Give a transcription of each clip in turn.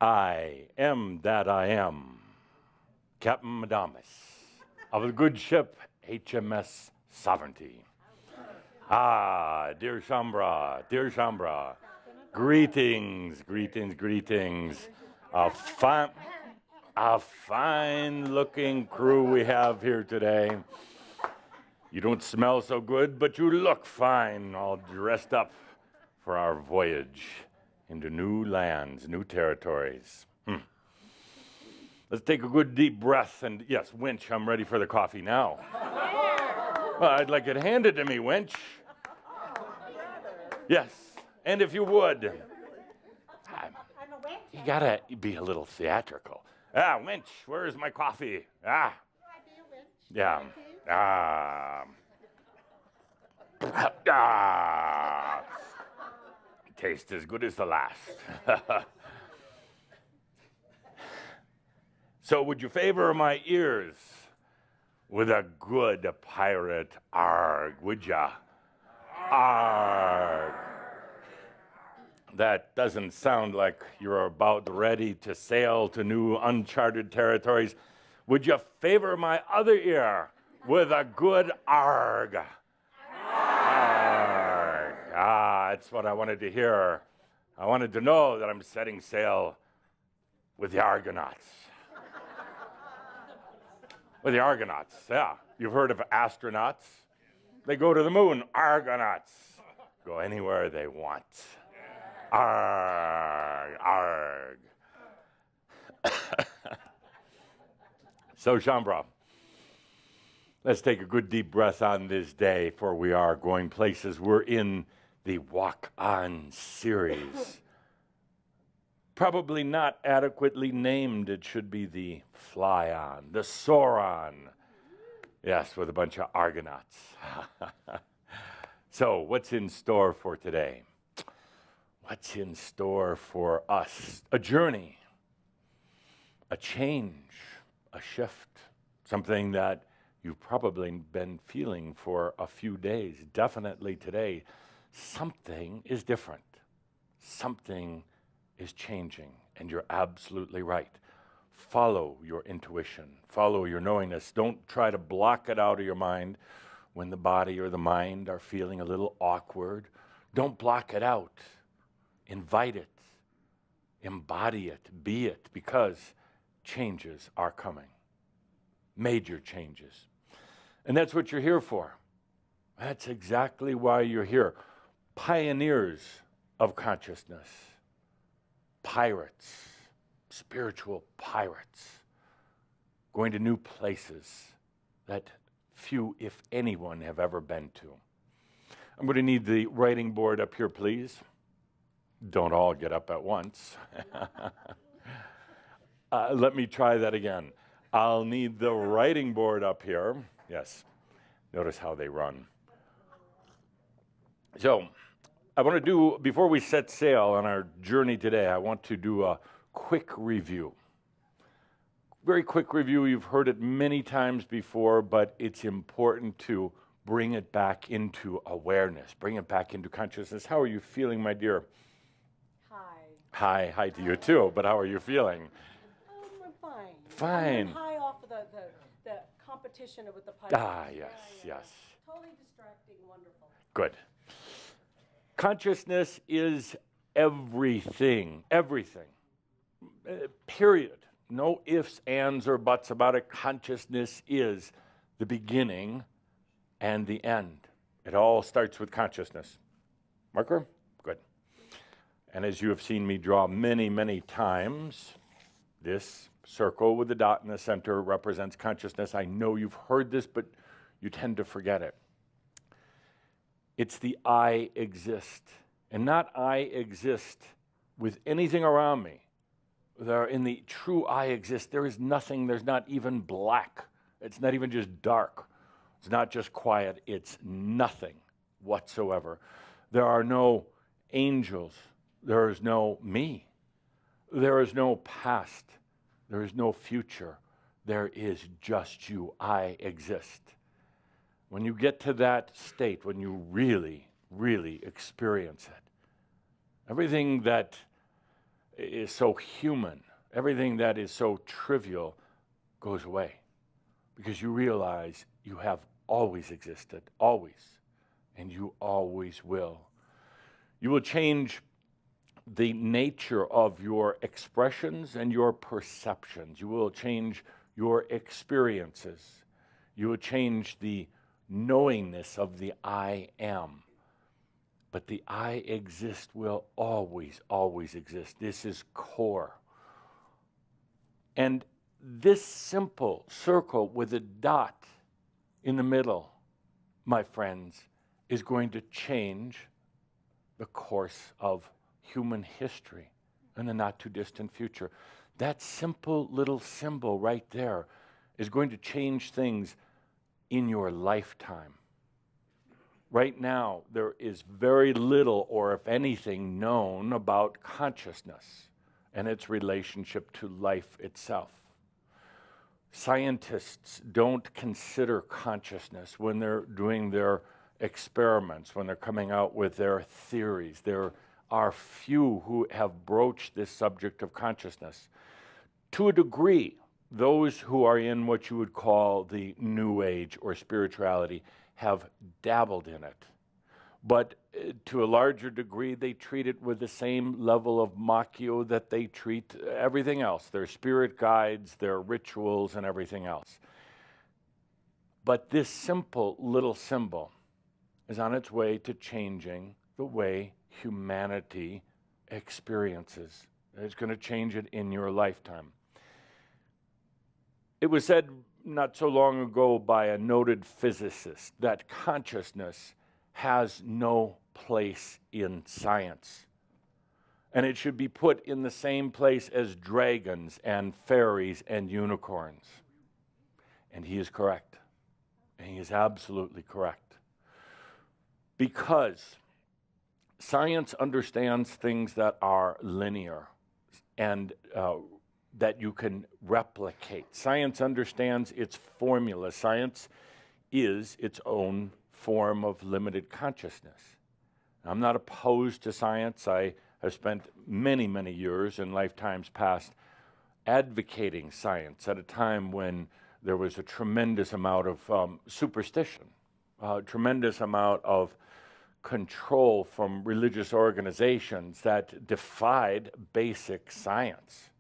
I am that I am, Captain Adamus of the good ship HMS Sovereignty. Dear Shambra, greetings, greetings, greetings. A fine-looking crew we have here today. You don't smell so good, but you look fine, all dressed up for our voyage into new lands, new territories. Let's take a good deep breath, and yes, Winch, I'm ready for the coffee now. Well, I'd like it handed to me, Winch. Yes, and if you would. You gotta be a little theatrical. Winch, where's my coffee? Yeah. Tastes as good as the last. So would you favor my ears with a good pirate arg, would ya? Arg. That doesn't sound like you're about ready to sail to new uncharted territories. Would you favor my other ear with a good arg? Arg. That's what I wanted to hear. I wanted to know that I'm setting sail with the Argonauts. With the Argonauts, yeah. You've heard of astronauts? They go to the moon. Argonauts go anywhere they want. Arg, arg. So, Shambra, let's take a good deep breath on this day, for we are going places. We're in the Walk On series. Probably not adequately named. It should be the Fly On, the Soar On. Yes, with a bunch of Argonauts. So, what's in store for today? What's in store for us? A journey, a change, a shift, something that you've probably been feeling for a few days, definitely today. Something is different. Something is changing, and you're absolutely right. Follow your intuition. Follow your knowingness. Don't try to block it out of your mind when the body or the mind are feeling a little awkward. Don't block it out. Invite it. Embody it. Be it, because changes are coming. Major changes. And that's what you're here for. That's exactly why you're here. Pioneers of consciousness. Pirates. Spiritual pirates. Going to new places that few, if anyone, have ever been to. I'm going to need the writing board up here, please. Don't all get up at once. Let me try that again. I'll need the writing board up here. Yes. Notice how they run. So, I want to do, before we set sail on our journey today, I want to do a quick review. Very quick review. You've heard it many times before, but it's important to bring it back into awareness, bring it back into consciousness. How are you feeling, my dear? Hi to you too, but how are you feeling? I'm fine. Fine. I'm high off of the competition with the pirates. Yes. Totally distracting, wonderful. Good. Consciousness is everything. Period. No ifs, ands, or buts about it. Consciousness is the beginning and the end. It all starts with consciousness. Marker? Good. And as you have seen me draw many, many times, this circle with the dot in the center represents consciousness. I know you've heard this, but you tend to forget it. It's the I exist, and not I exist with anything around me. In the true I exist, there is nothing, there's not even black. It's not even just dark. It's not just quiet, it's nothing whatsoever. There are no angels. There is no me. There is no past. There is no future. There is just you. I exist. When you get to that state, when you really, really experience it, everything that is so human, everything that is so trivial goes away, because you realize you have always existed, always, and you always will. You will change the nature of your expressions and your perceptions. You will change your experiences. You will change the knowingness of the I am. But the I exist will always, always exist. This is core. And this simple circle with a dot in the middle, my friends, is going to change the course of human history in the not too distant future. That simple little symbol right there is going to change things in your lifetime. Right now, there is very little, or if anything, known about consciousness and its relationship to life itself. Scientists don't consider consciousness when they're doing their experiments, when they're coming out with their theories. There are few who have broached this subject of consciousness. To a degree, those who are in what you would call the New Age or spirituality have dabbled in it. But to a larger degree, they treat it with the same level of machio that they treat everything else, their spirit guides, their rituals, and everything else. But this simple little symbol is on its way to changing the way humanity experiences. It's going to change it in your lifetime. It was said not so long ago by a noted physicist that consciousness has no place in science. And it should be put in the same place as dragons and fairies and unicorns. And he is correct. And he is absolutely correct. Because science understands things that are linear and that you can replicate. Science understands its formula. Science is its own form of limited consciousness. I'm not opposed to science. I have spent many, many years in lifetimes past advocating science at a time when there was a tremendous amount of superstition, a tremendous amount of control from religious organizations that defied basic science.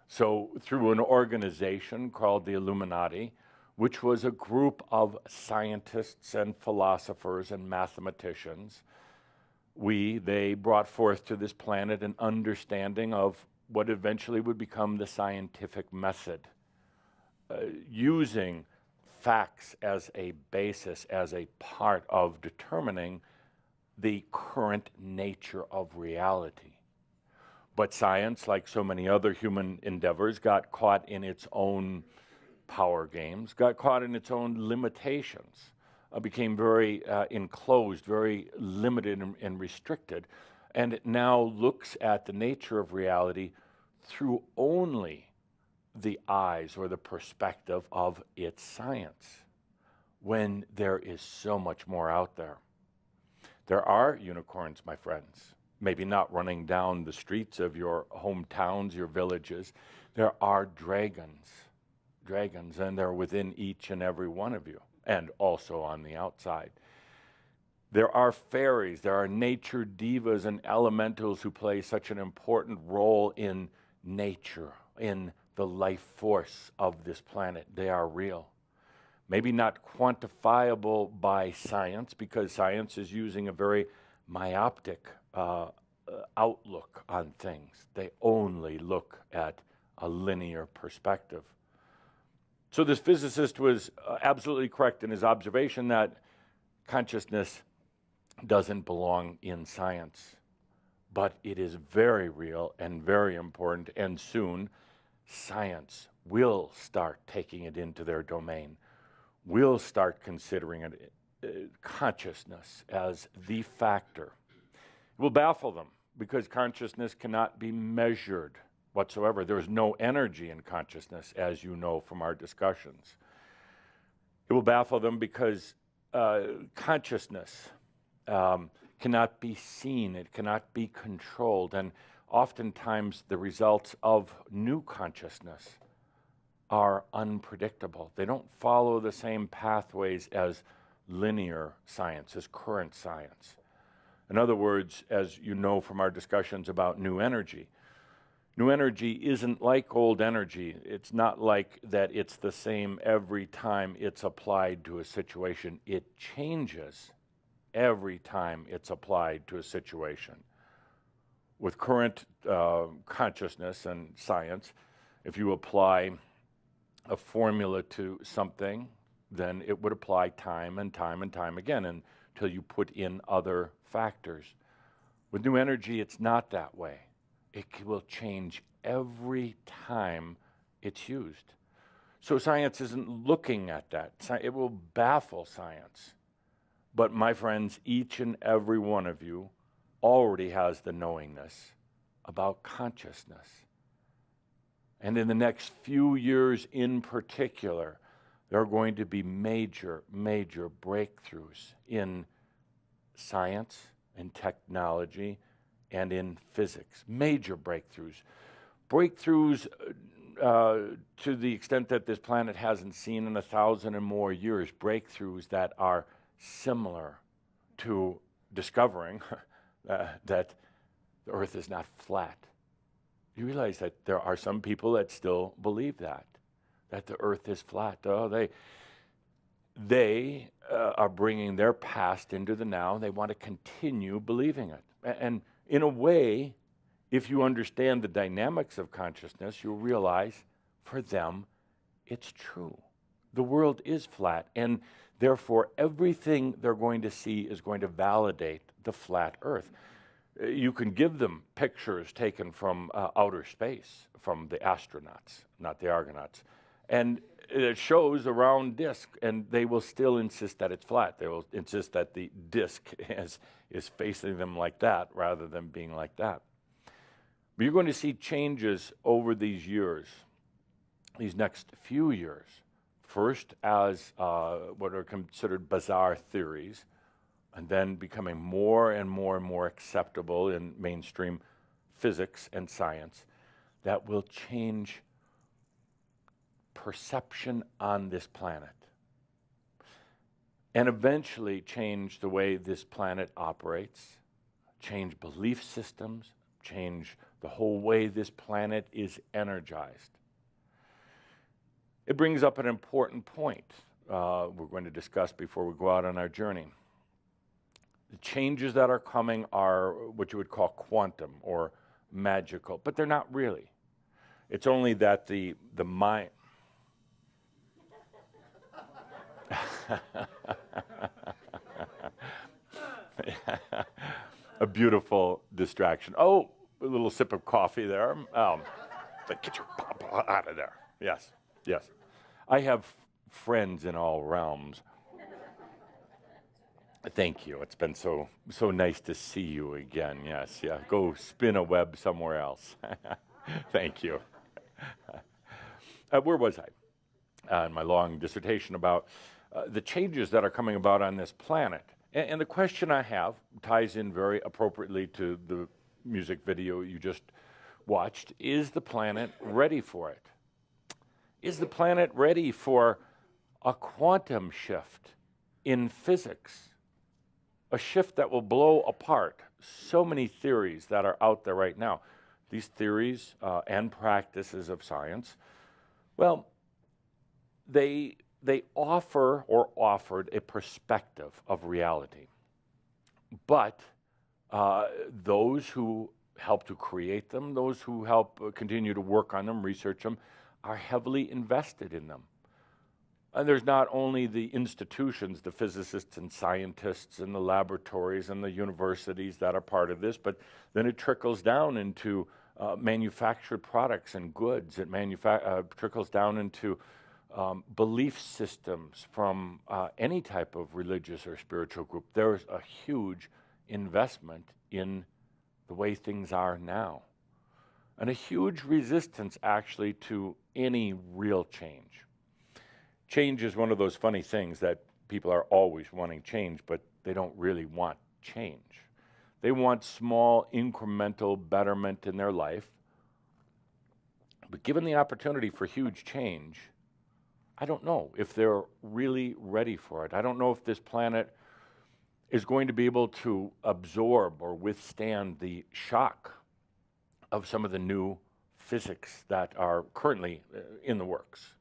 So through an organization called the Illuminati, which was a group of scientists and philosophers and mathematicians, they brought forth to this planet an understanding of what eventually would become the scientific method, using facts as a basis, as a part of determining the current nature of reality. But science, like so many other human endeavors, got caught in its own power games, got caught in its own limitations, became very enclosed, very limited and restricted, and it now looks at the nature of reality through only the eyes or the perspective of its science, when there is so much more out there. There are unicorns, my friends. Maybe not running down the streets of your hometowns, your villages. There are dragons, and they're within each and every one of you, and also on the outside. There are fairies, there are nature divas and elementals who play such an important role in nature, in the life force of this planet. They are real. Maybe not quantifiable by science, because science is using a very myopic outlook on things. They only look at a linear perspective. So this physicist was absolutely correct in his observation that consciousness doesn't belong in science, but it is very real and very important, and soon science will start taking it into their domain, will start considering it, consciousness as the factor. It will baffle them, because consciousness cannot be measured whatsoever. There is no energy in consciousness, as you know from our discussions. It will baffle them because consciousness cannot be seen, it cannot be controlled, and oftentimes the results of new consciousness are unpredictable. They don't follow the same pathways as linear science, as current science. In other words, as you know from our discussions about new energy isn't like old energy. It's not like that it's the same every time it's applied to a situation. It changes every time it's applied to a situation. With current consciousness and science, if you apply a formula to something, then it would apply time and time and time again until you put in other factors. With new energy, it's not that way. It will change every time it's used. So science isn't looking at that. It will baffle science. But my friends, each and every one of you already has the knowingness about consciousness. And in the next few years in particular, there are going to be major, major breakthroughs in science, in technology, and in physics. Major breakthroughs. Breakthroughs to the extent that this planet hasn't seen in 1,000 and more years. Breakthroughs that are similar to discovering that the Earth is not flat. You realize that there are some people that still believe that the Earth is flat. Oh, they are bringing their past into the now. They want to continue believing it. And in a way, if you understand the dynamics of consciousness, you'll realize for them, it's true. The world is flat, and therefore everything they're going to see is going to validate the flat Earth. You can give them pictures taken from outer space, from the astronauts, not the Argonauts, and it shows a round disk, and they will still insist that it's flat. They will insist that the disk is facing them like that rather than being like that. But you're going to see changes over these years, these next few years. First as what are considered bizarre theories, and then becoming more and more and more acceptable in mainstream physics and science, that will change perception on this planet and eventually change the way this planet operates, change belief systems, change the whole way this planet is energized. It brings up an important point we're going to discuss before we go out on our journey. The changes that are coming are what you would call quantum or magical, but they're not really. It's only that the mind... A beautiful distraction. Oh, a little sip of coffee there. Get your papa out of there. Yes, yes. I have friends in all realms. Thank you. It's been so nice to see you again. Yes, yeah. Go spin a web somewhere else. Thank you. Where was I? In my long dissertation about the changes that are coming about on this planet. And the question I have ties in very appropriately to the music video you just watched. Is the planet ready for it? Is the planet ready for a quantum shift in physics? A shift that will blow apart so many theories that are out there right now. These theories and practices of science, well, they offer or offered a perspective of reality. But those who help to create them, those who help continue to work on them, research them, are heavily invested in them. And there's not only the institutions, the physicists and scientists and the laboratories and the universities that are part of this, but then it trickles down into manufactured products and goods. It trickles down into belief systems from any type of religious or spiritual group. There's a huge investment in the way things are now, and a huge resistance actually to any real change. Change is one of those funny things that people are always wanting change, but they don't really want change. They want small incremental betterment in their life. But given the opportunity for huge change, I don't know if they're really ready for it. I don't know if this planet is going to be able to absorb or withstand the shock of some of the new physics that are currently in the works.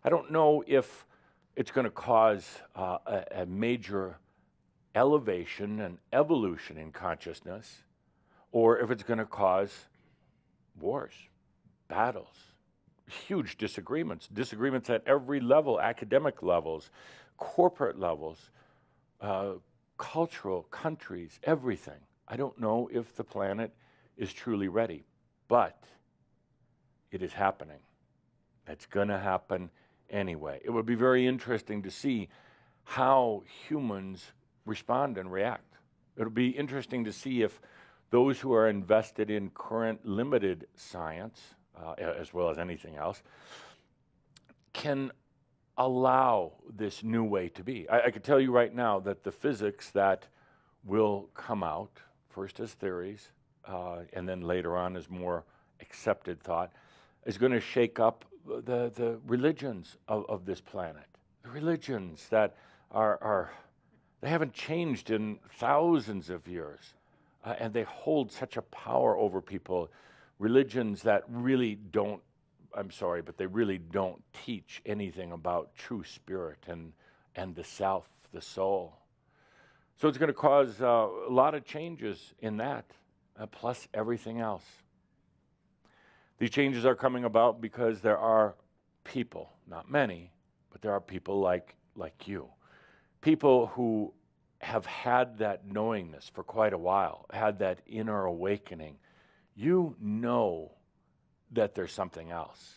I don't know if it's going to cause a major elevation and evolution in consciousness, or if it's going to cause wars, battles, huge disagreements at every level, academic levels, corporate levels, cultural, countries, everything. I don't know if the planet is truly ready, but it is happening. It's going to happen anyway. It would be very interesting to see how humans respond and react. It'll be interesting to see if those who are invested in current limited science, as well as anything else, can allow this new way to be. I can tell you right now that the physics that will come out, first as theories, and then later on as more accepted thought, is going to shake up the religions of this planet. The religions that they haven't changed in thousands of years, and they hold such a power over people. Religions that really don't, I'm sorry, but they really don't teach anything about true spirit and the self, the soul. So it's going to cause a lot of changes in that, plus everything else. These changes are coming about because there are people, not many, but there are people like you. People who have had that knowingness for quite a while, had that inner awakening. You know that there's something else.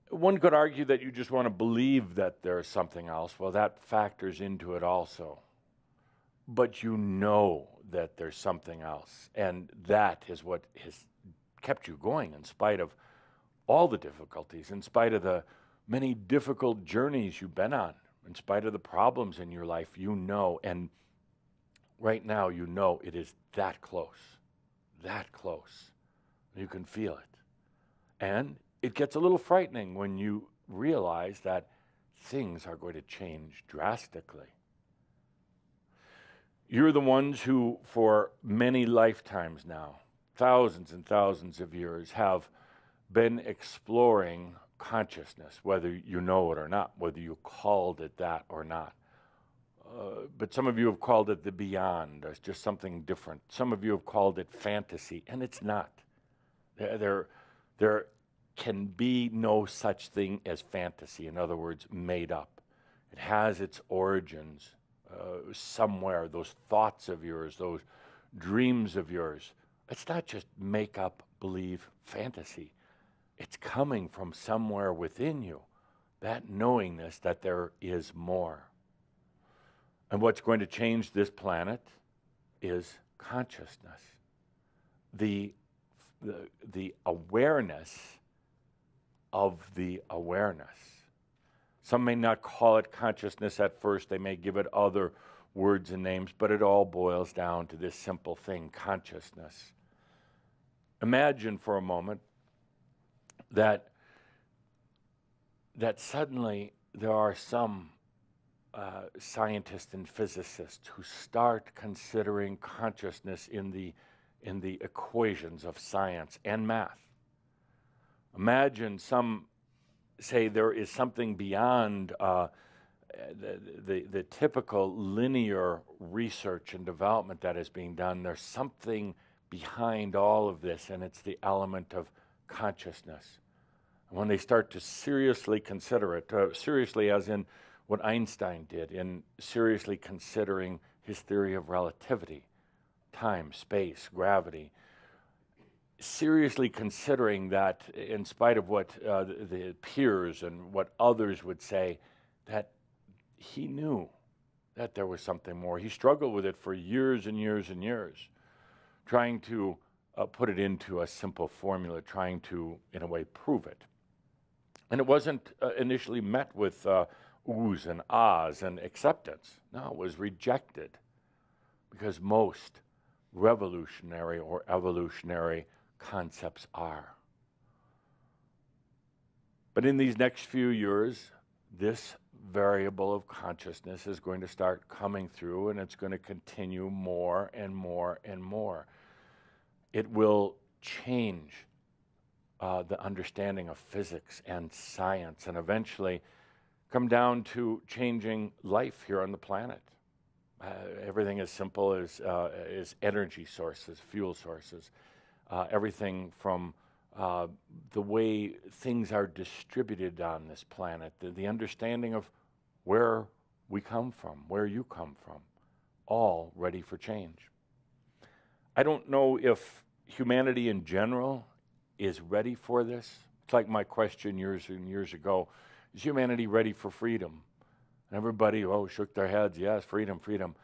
One could argue that you just want to believe that there's something else. Well, that factors into it also. But you know that there's something else, and that is what has kept you going in spite of all the difficulties, in spite of the many difficult journeys you've been on, in spite of the problems in your life, you know, and right now you know it is that close, that close. You can feel it. And it gets a little frightening when you realize that things are going to change drastically. You're the ones who, for many lifetimes now, thousands and thousands of years, have been exploring consciousness, whether you know it or not, whether you called it that or not. But some of you have called it the beyond, as just something different. Some of you have called it fantasy, and it's not. There can be no such thing as fantasy, in other words, made up. It has its origins somewhere, those thoughts of yours, those dreams of yours. It's not just make up, believe, fantasy. It's coming from somewhere within you, that knowingness that there is more. And what's going to change this planet is consciousness. The awareness of the awareness. Some may not call it consciousness at first. They may give it other words and names, but it all boils down to this simple thing, consciousness. Imagine for a moment that suddenly there are some scientists and physicists who start considering consciousness in the equations of science and math. Imagine some say there is something beyond the typical linear research and development that is being done. There's something behind all of this, and it's the element of consciousness. And when they start to seriously consider it, seriously as in what Einstein did, in seriously considering his theory of relativity, time, space, gravity, seriously considering that in spite of what the peers and what others would say, that he knew that there was something more. He struggled with it for years and years and years, trying to put it into a simple formula, trying to, in a way, prove it. And it wasn't initially met with oohs and ahs and acceptance. No, it was rejected. because most revolutionary or evolutionary concepts are. But in these next few years, this variable of consciousness is going to start coming through, and it's going to continue more and more and more. It will change the understanding of physics and science, and eventually come down to changing life here on the planet. Everything as simple as energy sources, fuel sources, everything from the way things are distributed on this planet, the understanding of where we come from, where you come from, all ready for change. I don't know if humanity in general is ready for this. It's like my question years and years ago, is humanity ready for freedom? And everybody, shook their heads, yes, freedom, freedom.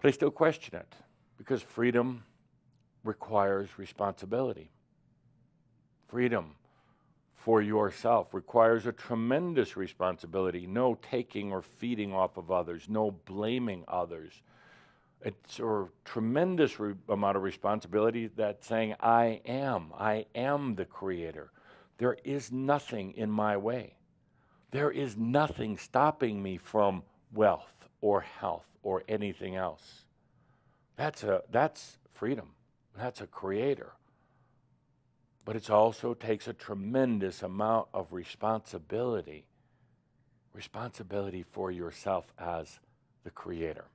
But I still question it, because freedom requires responsibility. Freedom for yourself requires a tremendous responsibility. No taking or feeding off of others, no blaming others. It's a tremendous amount of responsibility that saying, I am the creator. There is nothing in my way. There is nothing stopping me from wealth or health or anything else. That's freedom. That's a creator. But it also takes a tremendous amount of responsibility for yourself as the creator.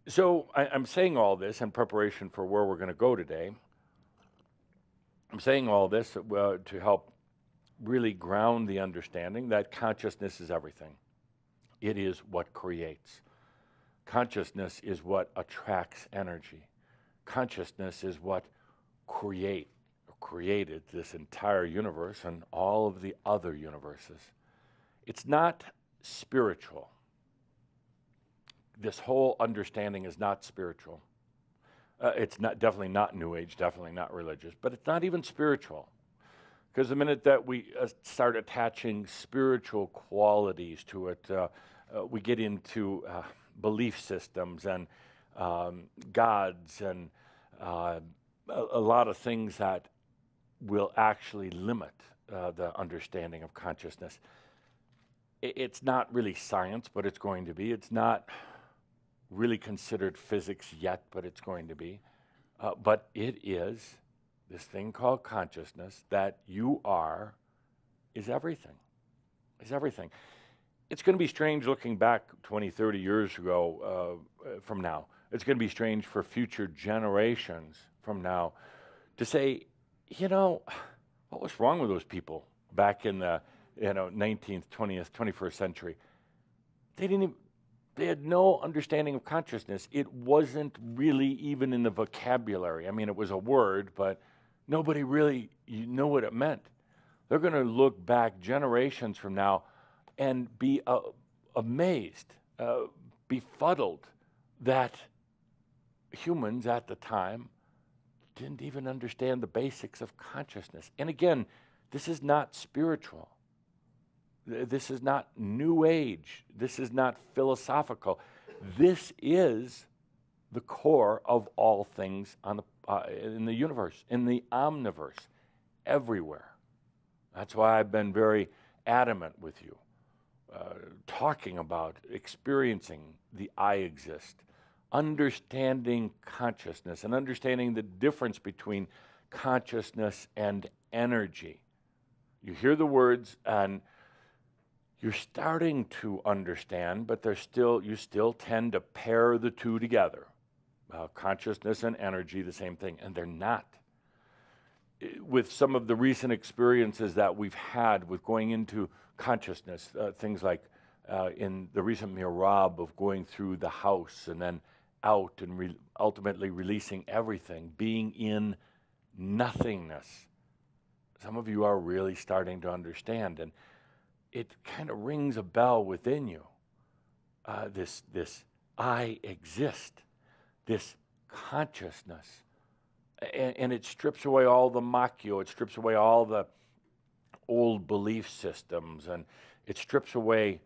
So I'm saying all this in preparation for where we're going to go today. I'm saying all this to help really ground the understanding that consciousness is everything. It is what creates. Consciousness is what attracts energy. Consciousness is what created this entire universe and all of the other universes. It's not spiritual. This whole understanding is not spiritual. It's definitely not New Age, definitely not religious, but it's not even spiritual. Because the minute that we start attaching spiritual qualities to it, we get into belief systems and gods and a lot of things that will actually limit the understanding of consciousness. It's not really science, but it's going to be. It's not really considered physics yet, but it's going to be. But it is this thing called consciousness that you are is everything. Is everything. It's going to be strange looking back 20, 30 years ago from now. It's going to be strange for future generations from now to say, what was wrong with those people back in the 19th, 20th, 21st century? They had no understanding of consciousness. It wasn't really even in the vocabulary. I mean, it was a word, but nobody really knew what it meant. They're going to look back generations from now and be amazed, befuddled that humans at the time didn't even understand the basics of consciousness. And again, this is not spiritual. This is not New Age. This is not philosophical. This is the core of all things in the universe, in the omniverse, everywhere. That's why I've been very adamant with you, talking about experiencing the I exist, understanding consciousness, and understanding the difference between consciousness and energy. You hear the words and you're starting to understand, but you still tend to pair the two together. Consciousness and energy, the same thing, and they're not. With some of the recent experiences that we've had with going into consciousness, things like in the recent Mirab of going through the house and then out and ultimately releasing everything, being in nothingness. Some of you are really starting to understand, and it kind of rings a bell within you. This I exist, this consciousness. And it strips away all the macchio, it strips away all the old belief systems, and it strips away,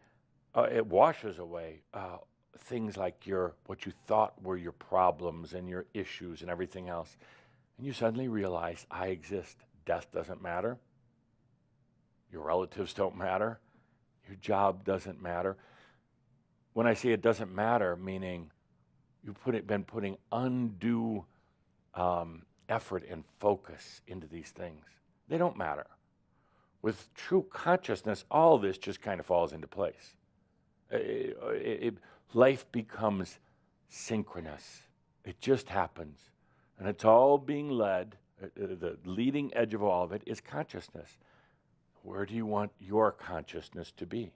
it washes away things like what you thought were your problems and your issues and everything else. And you suddenly realize, I exist. Death doesn't matter. Your relatives don't matter. Your job doesn't matter. When I say it doesn't matter, meaning you've been putting undue effort and focus into these things. They don't matter. With true consciousness, all this just kind of falls into place. Life becomes synchronous. It just happens. And it's all being led. The leading edge of all of it is consciousness. Where do you want your consciousness to be?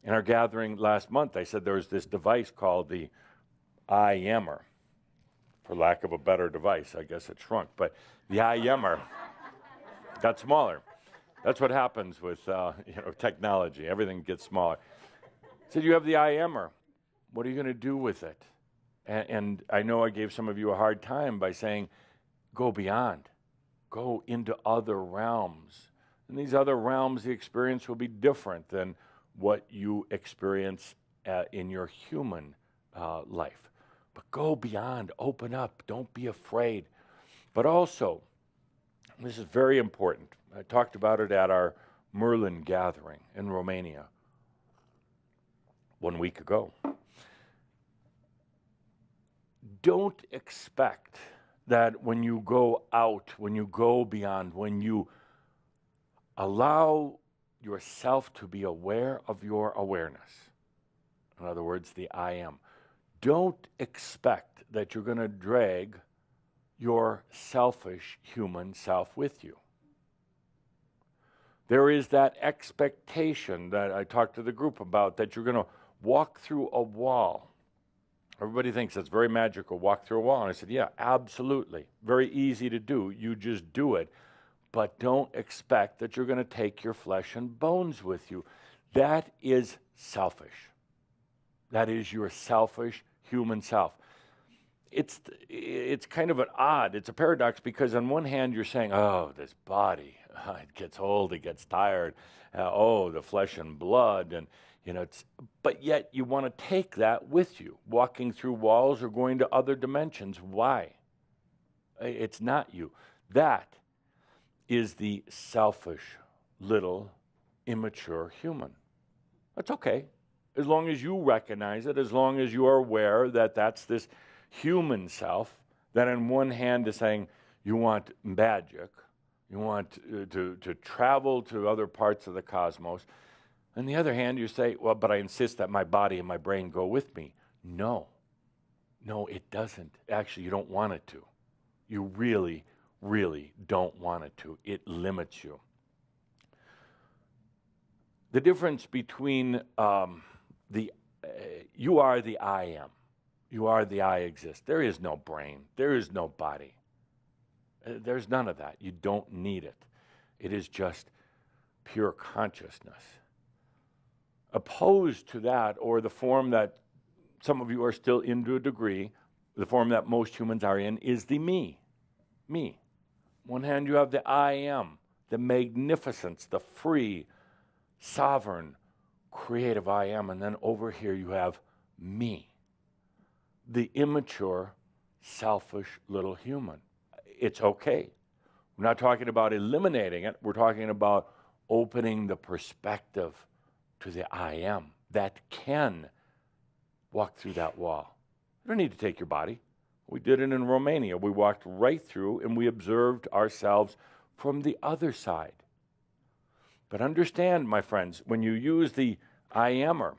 In our gathering last month, I said there was this device called the I ammer. For lack of a better device, I guess it shrunk. But the I ammer got smaller. That's what happens with technology. Everything gets smaller. I said, you have the I ammer. What are you going to do with it? And I know I gave some of you a hard time by saying, go beyond. Go into other realms. In these other realms, the experience will be different than what you experience in your human life. But go beyond, open up, don't be afraid. But also, this is very important. I talked about it at our Merlin gathering in Romania 1 week ago. Don't expect that when you go out, when you go beyond, when you allow yourself to be aware of your awareness, in other words, the I am, don't expect that you're going to drag your selfish human self with you. There is that expectation that I talked to the group about, that you're going to walk through a wall. Everybody thinks that's very magical, walk through a wall. And I said, yeah, absolutely. Very easy to do. You just do it. But don't expect that you're going to take your flesh and bones with you. That is selfish. That is your selfish human self. It's kind of it's a paradox, because on one hand you're saying, oh, this body, it gets old, it gets tired, the flesh and blood, and but yet you want to take that with you, walking through walls or going to other dimensions. Why? It's not you. That is the selfish, little, immature human. That's okay. As long as you recognize it, as long as you are aware that that's this human self that on one hand is saying, you want magic, you want to travel to other parts of the cosmos. On the other hand, you say, well, but I insist that my body and my brain go with me. No, it doesn't. Actually, you don't want it to. You really, really don't want it to. It limits you. The difference between you are the I am. You are the I exist. There is no brain. There is no body. There's none of that. You don't need it. It is just pure consciousness. Opposed to that, or the form that some of you are still in to a degree, the form that most humans are in, is the me. Me. One hand you have the I am, the magnificence, the free, sovereign, creative I am, and then over here you have me, the immature, selfish little human. It's okay. We're not talking about eliminating it. We're talking about opening the perspective to the I am that can walk through that wall. You don't need to take your body. We did it in Romania. We walked right through and we observed ourselves from the other side. But understand, my friends, when you use the I ammer,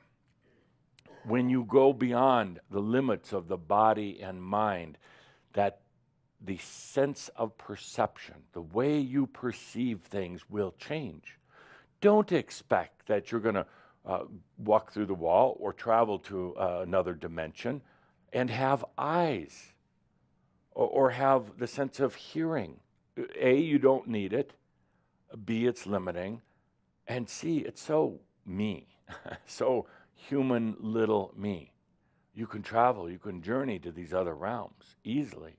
when you go beyond the limits of the body and mind, that the sense of perception, the way you perceive things will change. Don't expect that you're going to walk through the wall or travel to another dimension and have eyes or have the sense of hearing. A, you don't need it. B, it's limiting. And C, it's so me, so human little me. You can travel, you can journey to these other realms easily,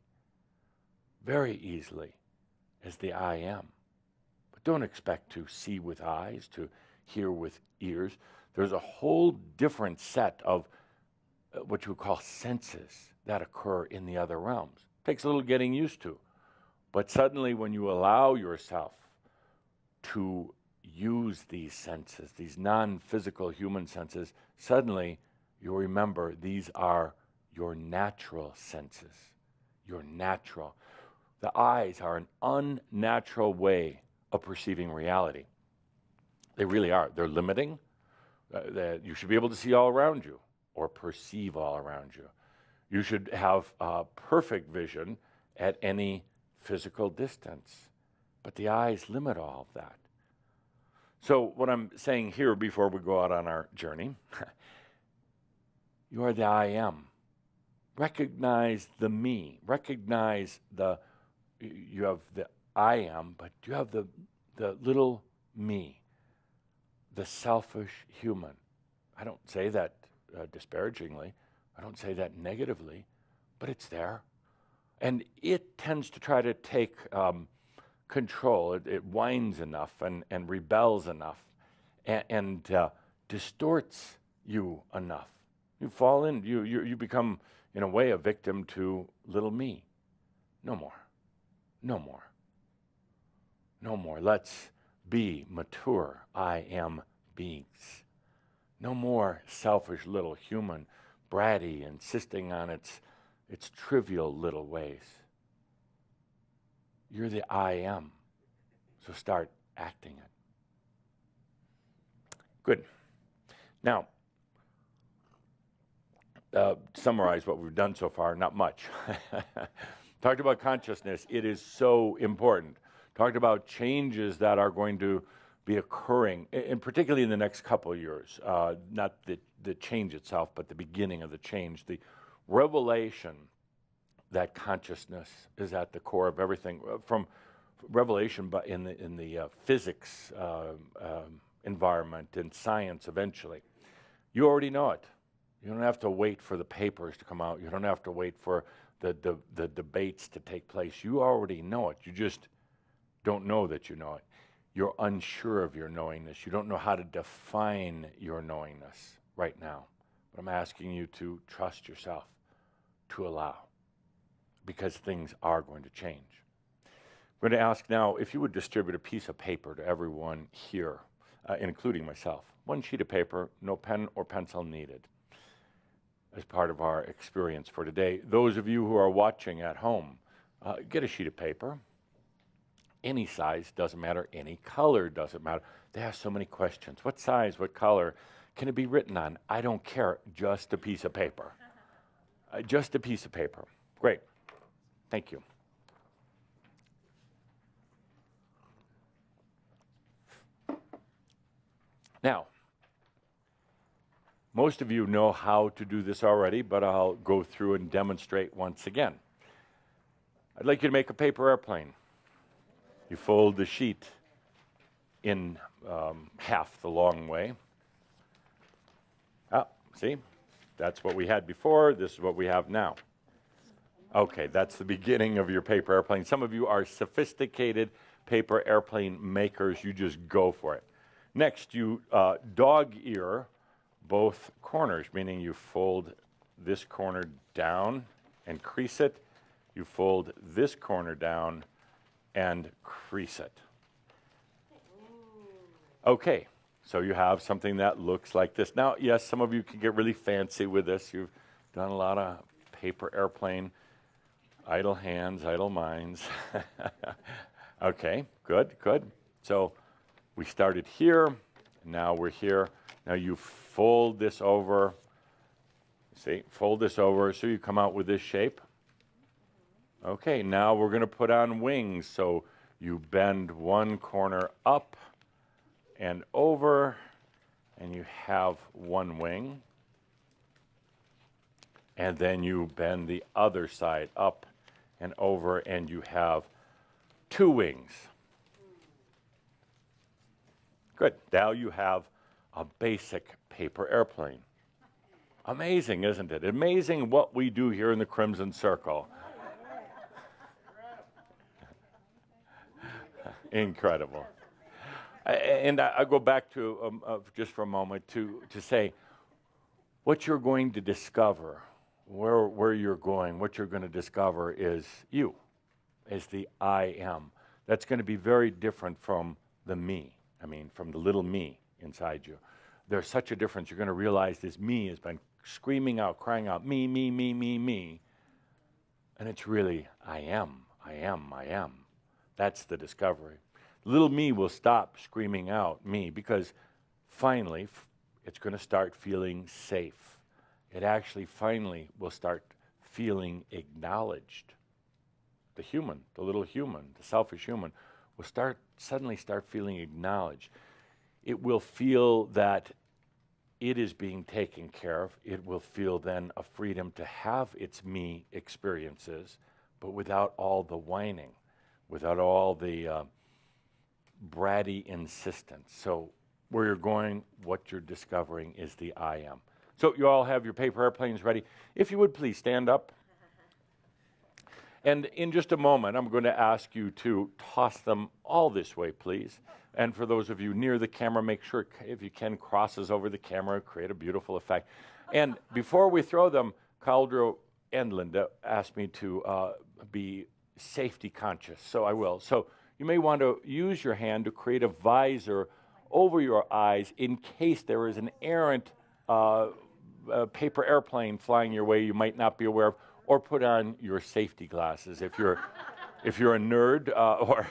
very easily, as the I am. But don't expect to see with eyes, to hear with ears. There's a whole different set of what you would call senses that occur in the other realms. Takes a little getting used to. But suddenly when you allow yourself to use these senses, these non-physical human senses, suddenly you remember these are your natural senses. Your natural. The eyes are an unnatural way of perceiving reality. They really are. They're limiting. You should be able to see all around you or perceive all around you. You should have perfect vision at any physical distance. But the eyes limit all of that. So what I'm saying here before we go out on our journey, you are the I am. Recognize the me. Recognize you have the I am, but you have the little me, the selfish human. I don't say that disparagingly. I don't say that negatively, but it's there. And it tends to try to take control. It whines enough and rebels enough and distorts you enough. You fall in, you become, in a way, a victim to little me. No more. No more. No more. Let's be mature I am beings. No more selfish little human, bratty, insisting on its trivial little ways. You're the I am. So start acting it. Good. Now, summarize what we've done so far, not much. Talked about consciousness. It is so important. Talked about changes that are going to be occurring, and particularly in the next couple of years. Not the change itself, but the beginning of the change. The revelation that consciousness is at the core of everything. From revelation, but in the physics environment, in science eventually. You already know it. You don't have to wait for the papers to come out. You don't have to wait for the debates to take place. You already know it. You just don't know that you know it. You're unsure of your knowingness. You don't know how to define your knowingness right now. But I'm asking you to trust yourself, to allow, because things are going to change. I'm going to ask now if you would distribute a piece of paper to everyone here, including myself. One sheet of paper, no pen or pencil needed, as part of our experience for today. Those of you who are watching at home, get a sheet of paper. Any size, doesn't matter. Any color, doesn't matter. They ask so many questions. What size, what color can it be written on? I don't care, just a piece of paper. Just a piece of paper. Great. Thank you. Now, most of you know how to do this already, but I'll go through and demonstrate once again. I'd like you to make a paper airplane. You fold the sheet in half the long way. See? That's what we had before. This is what we have now. Okay, that's the beginning of your paper airplane. Some of you are sophisticated paper airplane makers. You just go for it. Next, you dog ear both corners, meaning you fold this corner down and crease it. You fold this corner down and crease it. Okay, so you have something that looks like this. Now, yes, some of you can get really fancy with this. You've done a lot of paper airplane. Idle hands, idle minds. Okay, good, good. So we started here, now we're here. Now you fold this over, see, fold this over so you come out with this shape. Okay, now we're going to put on wings. So you bend one corner up and over, and you have one wing. And then you bend the other side up and over, and you have two wings. Good. Now you have a basic paper airplane. Amazing, isn't it? Amazing what we do here in the Crimson Circle. Incredible. And I go back to, just for a moment, to say, what you're going to discover, where you're going, what you're going to discover is you, is the I am. That's going to be very different from the me. I mean, from the little me inside you. There's such a difference. You're going to realize this me has been screaming out, crying out, me, me, me, me, me. And it's really, I am, I am, I am. That's the discovery. Little me will stop screaming out, me, because finally it's going to start feeling safe. It actually finally will start feeling acknowledged. The human, the little human, the selfish human, will suddenly start feeling acknowledged. It will feel that it is being taken care of. It will feel then a freedom to have its me experiences, but without all the whining, without all the bratty insistence. So where you're going, what you're discovering is the I am. So you all have your paper airplanes ready. If you would please stand up. And in just a moment, I'm going to ask you to toss them all this way, please. And for those of you near the camera, make sure, if you can, crosses over the camera, create a beautiful effect. And before we throw them, Caldro and Linda asked me to be safety conscious, so I will. So you may want to use your hand to create a visor over your eyes in case there is an errant paper airplane flying your way you might not be aware of, or put on your safety glasses if you're a nerd, or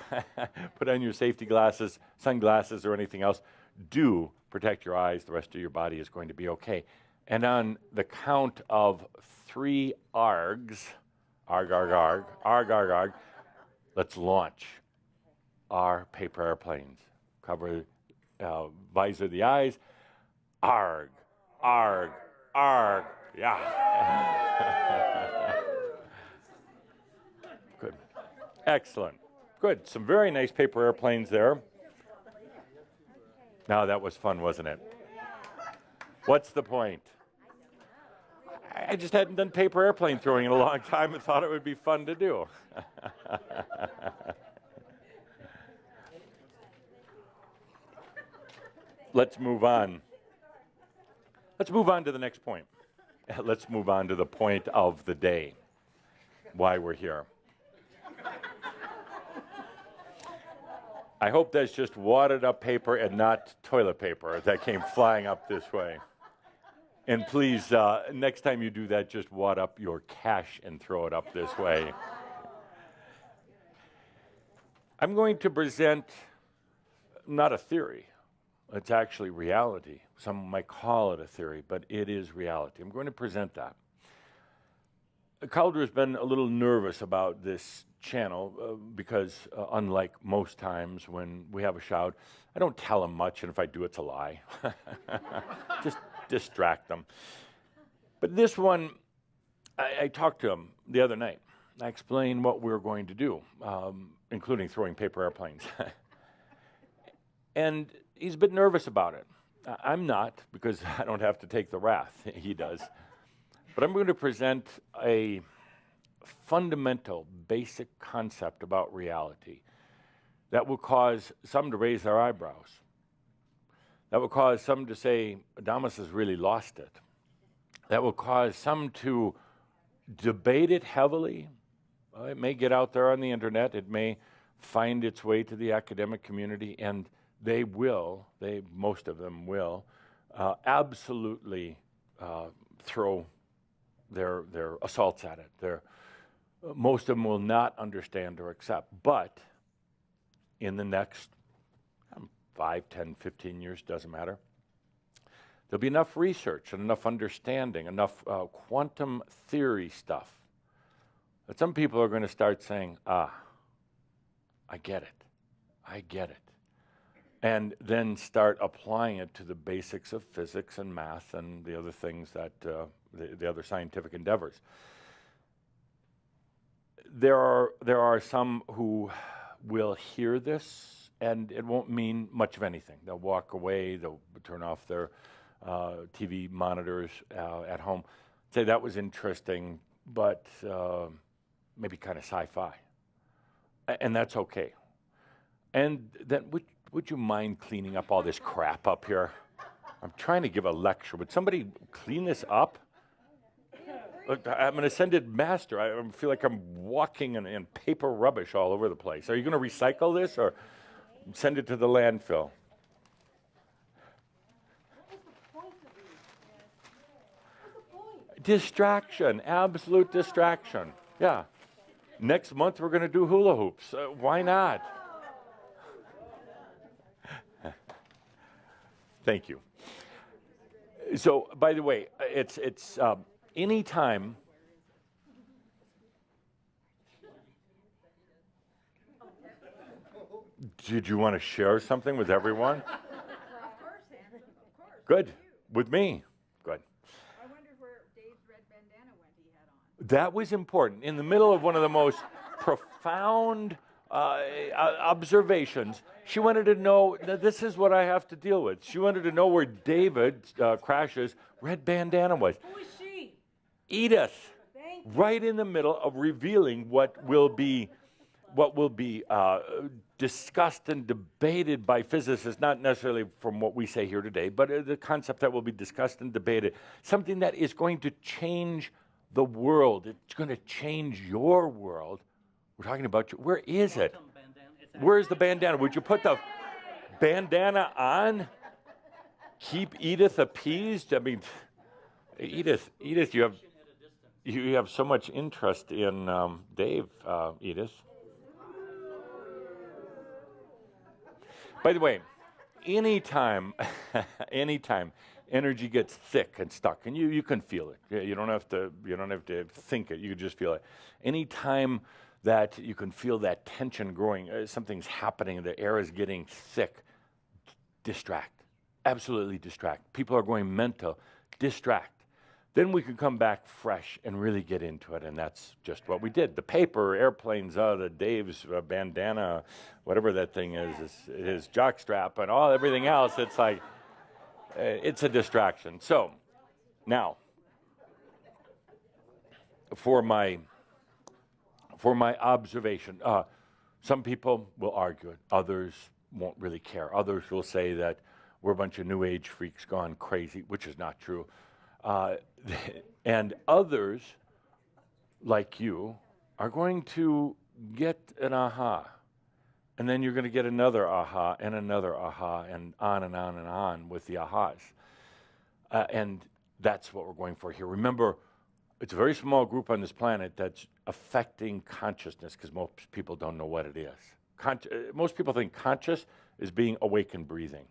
put on your safety glasses, sunglasses, or anything else. Do protect your eyes. The rest of your body is going to be okay. And on the count of 3 args, arg, arg, arg, arg, arg, arg, let's launch our paper airplanes. Cover, visor the eyes. Arg, arg, arg. Yeah. Good. Excellent. Good. Some very nice paper airplanes there. Now that was fun, wasn't it? What's the point? I just hadn't done paper airplane throwing in a long time and thought it would be fun to do. Let's move on. Let's move on to the next point. Let's move on to the point of the day. Why we're here. I hope that's just wadded up paper and not toilet paper that came flying up this way. And please, next time you do that, just wad up your cash and throw it up this way. I'm going to present not a theory. It's actually reality. Some might call it a theory, but it is reality. I'm going to present that. Calder has been a little nervous about this channel because unlike most times when we have a shout, I don't tell him much, and if I do, it's a lie. Just distract them. But this one, I talked to him the other night. I explained what we were going to do, including throwing paper airplanes. And he's a bit nervous about it. I'm not, because I don't have to take the wrath. He does. But I'm going to present a fundamental, basic concept about reality that will cause some to raise their eyebrows. That will cause some to say, Adamus has really lost it. That will cause some to debate it heavily. It may get out there on the internet. It may find its way to the academic community, and they will, most of them will, absolutely throw their assaults at it. Most of them will not understand or accept. But in the next 5, 10, 15 years, doesn't matter, there'll be enough research and enough understanding, enough quantum theory stuff, that some people are going to start saying, I get it. I get it. And then start applying it to the basics of physics and math and the other things that, the other scientific endeavors. There are some who will hear this, and it won't mean much of anything. They'll walk away, they'll turn off their TV monitors at home, say that was interesting, but maybe kind of sci-fi. And that's okay. And then would you mind cleaning up all this crap up here? I'm trying to give a lecture. Would somebody clean this up? Look, I'm going to send it master. I feel like I'm walking in paper rubbish all over the place. Are you going to recycle this or send it to the landfill? What was the point of these? What's the point? Distraction, absolute distraction. Yeah. Next month we're going to do hula hoops. Why not? Thank you. So, by the way, it's anytime. Did you want to share something with everyone? Of course, Sam. Of course. Good. With me. Good. I wondered where Dave's red bandana went he had on. That was important. In the middle of one of the most profound observations, she wanted to know that this is what I have to deal with. She wanted to know where David Crash's red bandana was. Who is she? Edith, Thank you. right in the middle of revealing what will be discussed and debated by physicists, not necessarily from what we say here today, but the concept that will be discussed and debated, something that is going to change the world. It's going to change your world. We're talking about you. Where is it? Where's the bandana? Would you put the bandana on? Keep Edith appeased? I mean, Edith, you have so much interest in Dave, Edith. By the way, anytime energy gets thick and stuck, and you can feel it. You don't have to think it. You can just feel it. Anytime that you can feel that tension growing, something's happening, the air is getting thick, distract. Absolutely distract. People are going mental. Distract. Then we can come back fresh and really get into it, and that's just what we did. The paper, airplanes, the Dave's bandana, whatever that thing is his jockstrap, and everything else. It's like, it's a distraction. So, now, for my observation, some people will argue it. Others won't really care. Others will say that we're a bunch of New Age freaks gone crazy, which is not true. And others, like you, are going to get an aha. And then you're going to get another aha and another aha and on and on and on with the ahas. And that's what we're going for here. Remember, it's a very small group on this planet that's affecting consciousness because most people don't know what it is. Most people think conscious is being awake and breathing.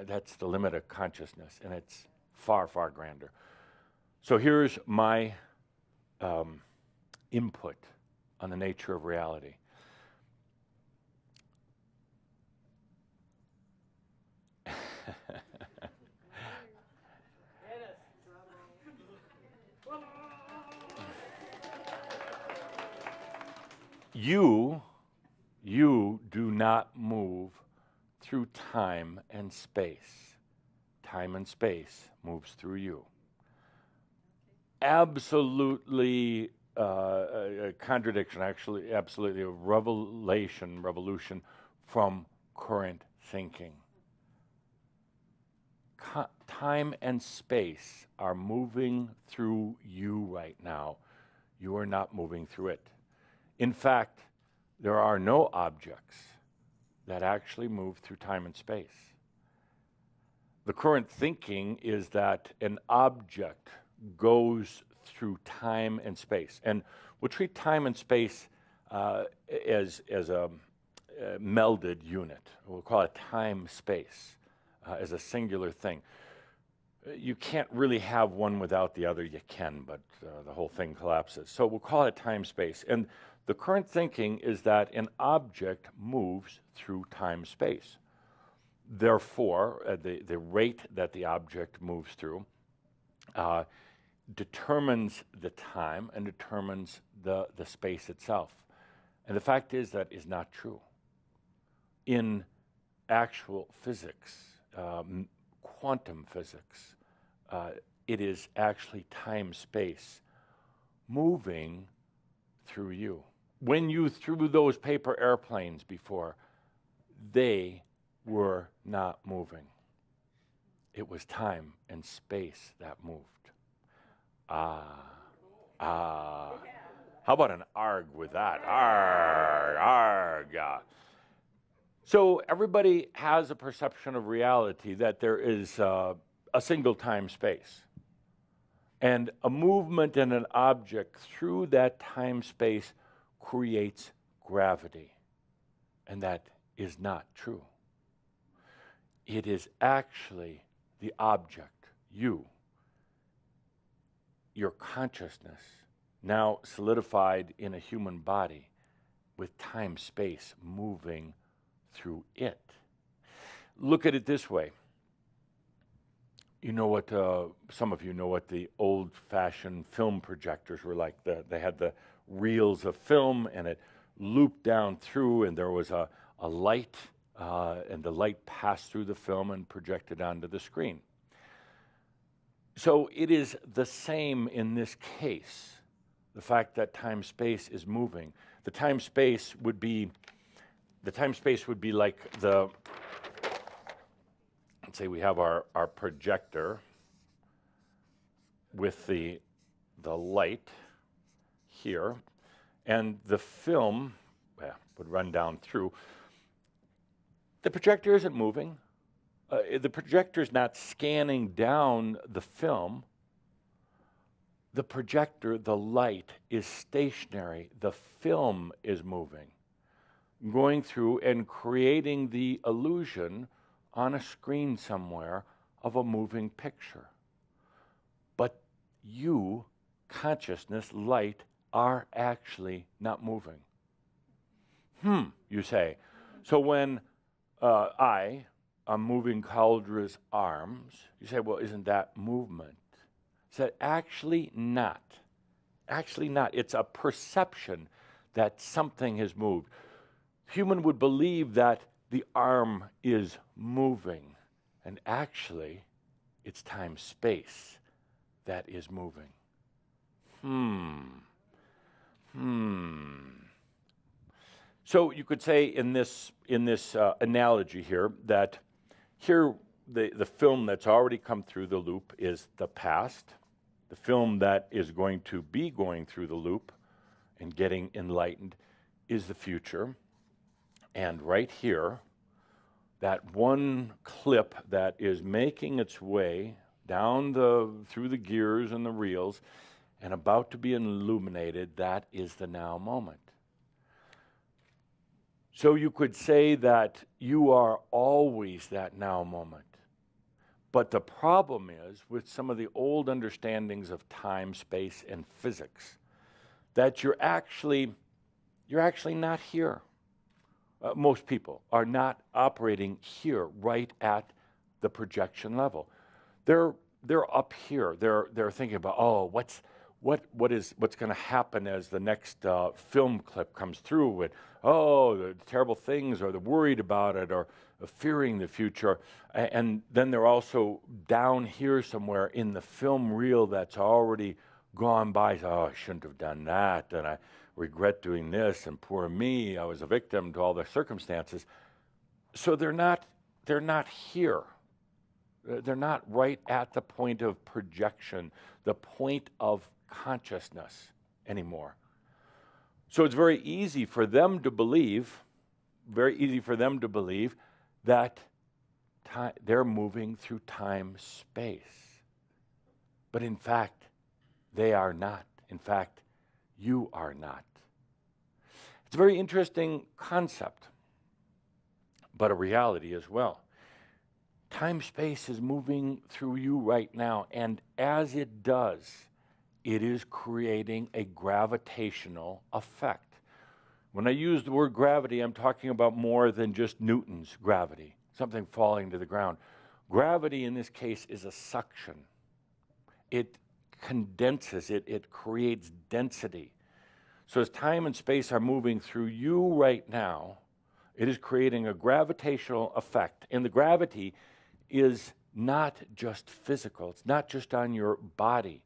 That's the limit of consciousness, and it's far, far grander. So here's my input on the nature of reality. You do not move through time and space. Time and space moves through you. Absolutely a contradiction, actually, absolutely a revolution from current thinking. Time and space are moving through you right now. You are not moving through it. In fact, there are no objects that actually move through time and space. The current thinking is that an object goes through time and space. And we'll treat time and space as a melded unit. We'll call it time-space as a singular thing. You can't really have one without the other. You can, but the whole thing collapses. So we'll call it time-space. And the current thinking is that an object moves through time-space. Therefore, the rate that the object moves through determines the time and determines the space itself. And the fact is that is not true. In actual physics, quantum physics, it is actually time-space moving through you. When you threw those paper airplanes before, they were not moving. It was time and space that moved. How about an arg with that? Arg, arg. So everybody has a perception of reality that there is a single time space. And a movement in an object through that time space creates gravity. And that is not true. It is actually the object, you, your consciousness, now solidified in a human body with time space moving through it. Look at it this way. You know what, some of you know what the old-fashioned film projectors were like. They had the reels of film, and it looped down through, and there was a light, and the light passed through the film and projected onto the screen. So it is the same in this case, the fact that time-space is moving. The time-space would be like the, let's say we have our projector with the light here, and the film would run down through. The projector isn't moving. The projector is not scanning down the film. The projector, the light, is stationary. The film is moving, going through and creating the illusion on a screen somewhere of a moving picture. But you, consciousness, light, are actually not moving. You say. So when I'm moving Caldra's arms, you say, well, isn't that movement? I said, actually not. Actually not. It's a perception that something has moved. Human would believe that the arm is moving, and actually, it's time-space that is moving. So you could say in this analogy here that here the film that's already come through the loop is the past. The film that is going to be going through the loop and getting enlightened is the future. And right here, that one clip that is making its way down through the gears and the reels and about to be illuminated, that is the now moment. So you could say that you are always that now moment. But the problem is, with some of the old understandings of time, space, and physics, that you're actually not here. Most people are not operating here, right at the projection level. They're up here. They're thinking about, oh, what's going to happen as the next film clip comes through, and the terrible things, or they're worried about it, or fearing the future. And then they're also down here somewhere in the film reel that's already gone by. Oh, I shouldn't have done that, and I regret doing this, and poor me, I was a victim to all the circumstances. So they're not here. They're not right at the point of projection, the point of consciousness anymore. So it's very easy for them to believe that they're moving through time-space. But in fact, they are not. In fact, you are not. It's a very interesting concept, but a reality as well. Time-space is moving through you right now, and as it does, it is creating a gravitational effect. When I use the word gravity, I'm talking about more than just Newton's gravity, something falling to the ground. Gravity in this case is a suction. It condenses, it creates density. So as time and space are moving through you right now, it is creating a gravitational effect. And the gravity is not just physical. It's not just on your body.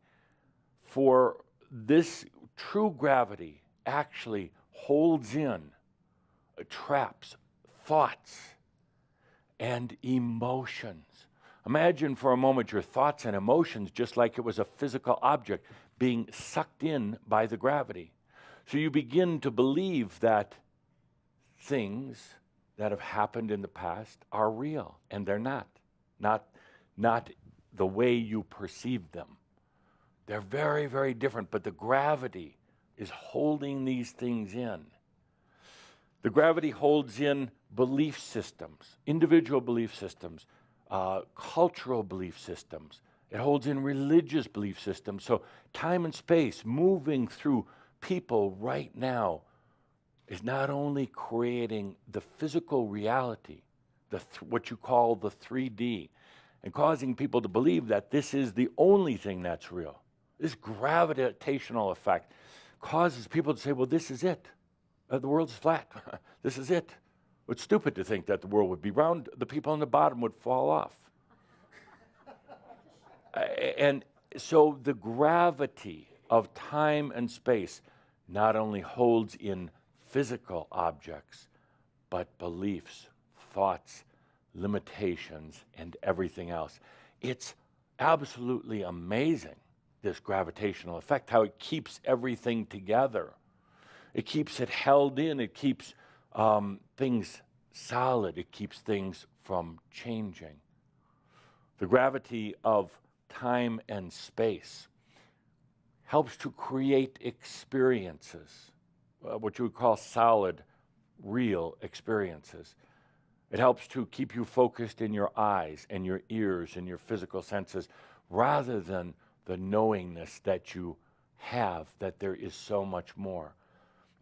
For this true gravity actually holds in, traps thoughts, and emotions. Imagine for a moment your thoughts and emotions just like it was a physical object being sucked in by the gravity. So you begin to believe that things that have happened in the past are real, and they're not. Not the way you perceive them. They're very, very different, but the gravity is holding these things in. The gravity holds in belief systems, individual belief systems, cultural belief systems. It holds in religious belief systems. So time and space moving through people right now is not only creating the physical reality, what you call the 3D, and causing people to believe that this is the only thing that's real. This gravitational effect causes people to say, well, this is it. The world's flat. This is it. It's stupid to think that the world would be round. The people on the bottom would fall off. And so the gravity of time and space not only holds in physical objects, but beliefs, thoughts, limitations, and everything else. It's absolutely amazing, this gravitational effect, how it keeps everything together. It keeps it held in. It keeps things solid. It keeps things from changing. The gravity of time and space helps to create experiences, what you would call solid, real experiences. It helps to keep you focused in your eyes and your ears and your physical senses rather than the knowingness that you have that there is so much more.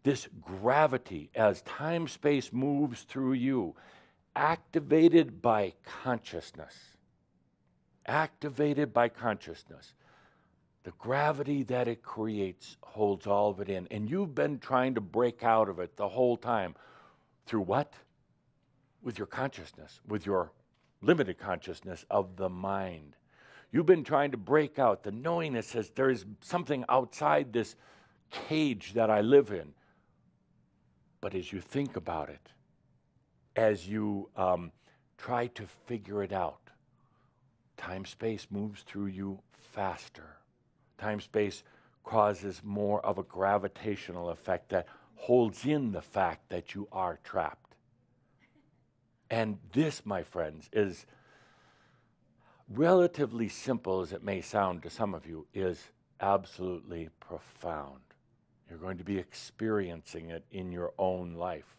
This gravity, as time-space moves through you, activated by consciousness, the gravity that it creates holds all of it in. And you've been trying to break out of it the whole time. Through what? With your consciousness, with your limited consciousness of the mind. You've been trying to break out the knowing that says there is something outside this cage that I live in. But as you think about it, as you try to figure it out, time-space moves through you faster. Time-space causes more of a gravitational effect that holds in the fact that you are trapped. And this, my friends, is relatively simple as it may sound to some of you, is absolutely profound. You're going to be experiencing it in your own life.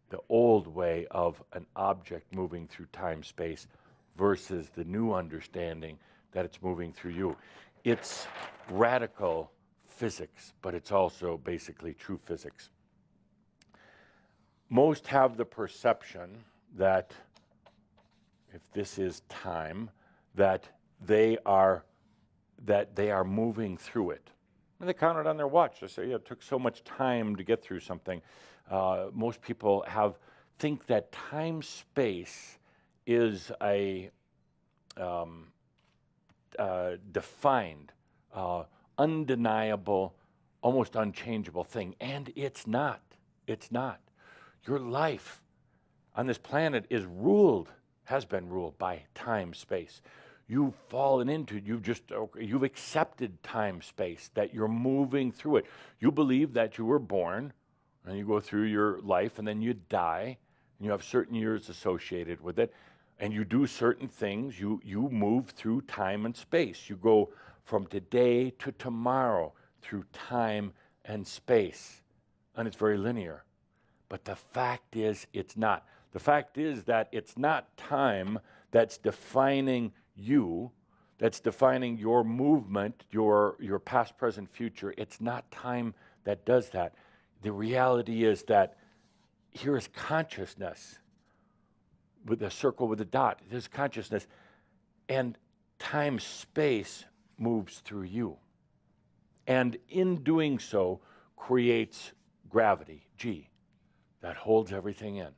The old way of an object moving through time-space versus the new understanding that it's moving through you. It's radical physics, but it's also basically true physics. Most have the perception that if this is time, that they are moving through it. And they count it on their watch. They say, yeah, it took so much time to get through something. Most people think that time-space is a defined, undeniable, almost unchangeable thing. And it's not. It's not. Your life on this planet has been ruled by time-space. You've fallen into, you've accepted time-space, that you're moving through it. You believe that you were born, and you go through your life, and then you die, and you have certain years associated with it, and you do certain things. You move through time and space. You go from today to tomorrow through time and space, and it's very linear. But the fact is, it's not. The fact is that it's not time that's defining you, that's defining your movement, your past, present, future. It's not time that does that. The reality is that here is consciousness with a circle with a dot. There's consciousness. And time, space moves through you. And in doing so, creates gravity, G, that holds everything in.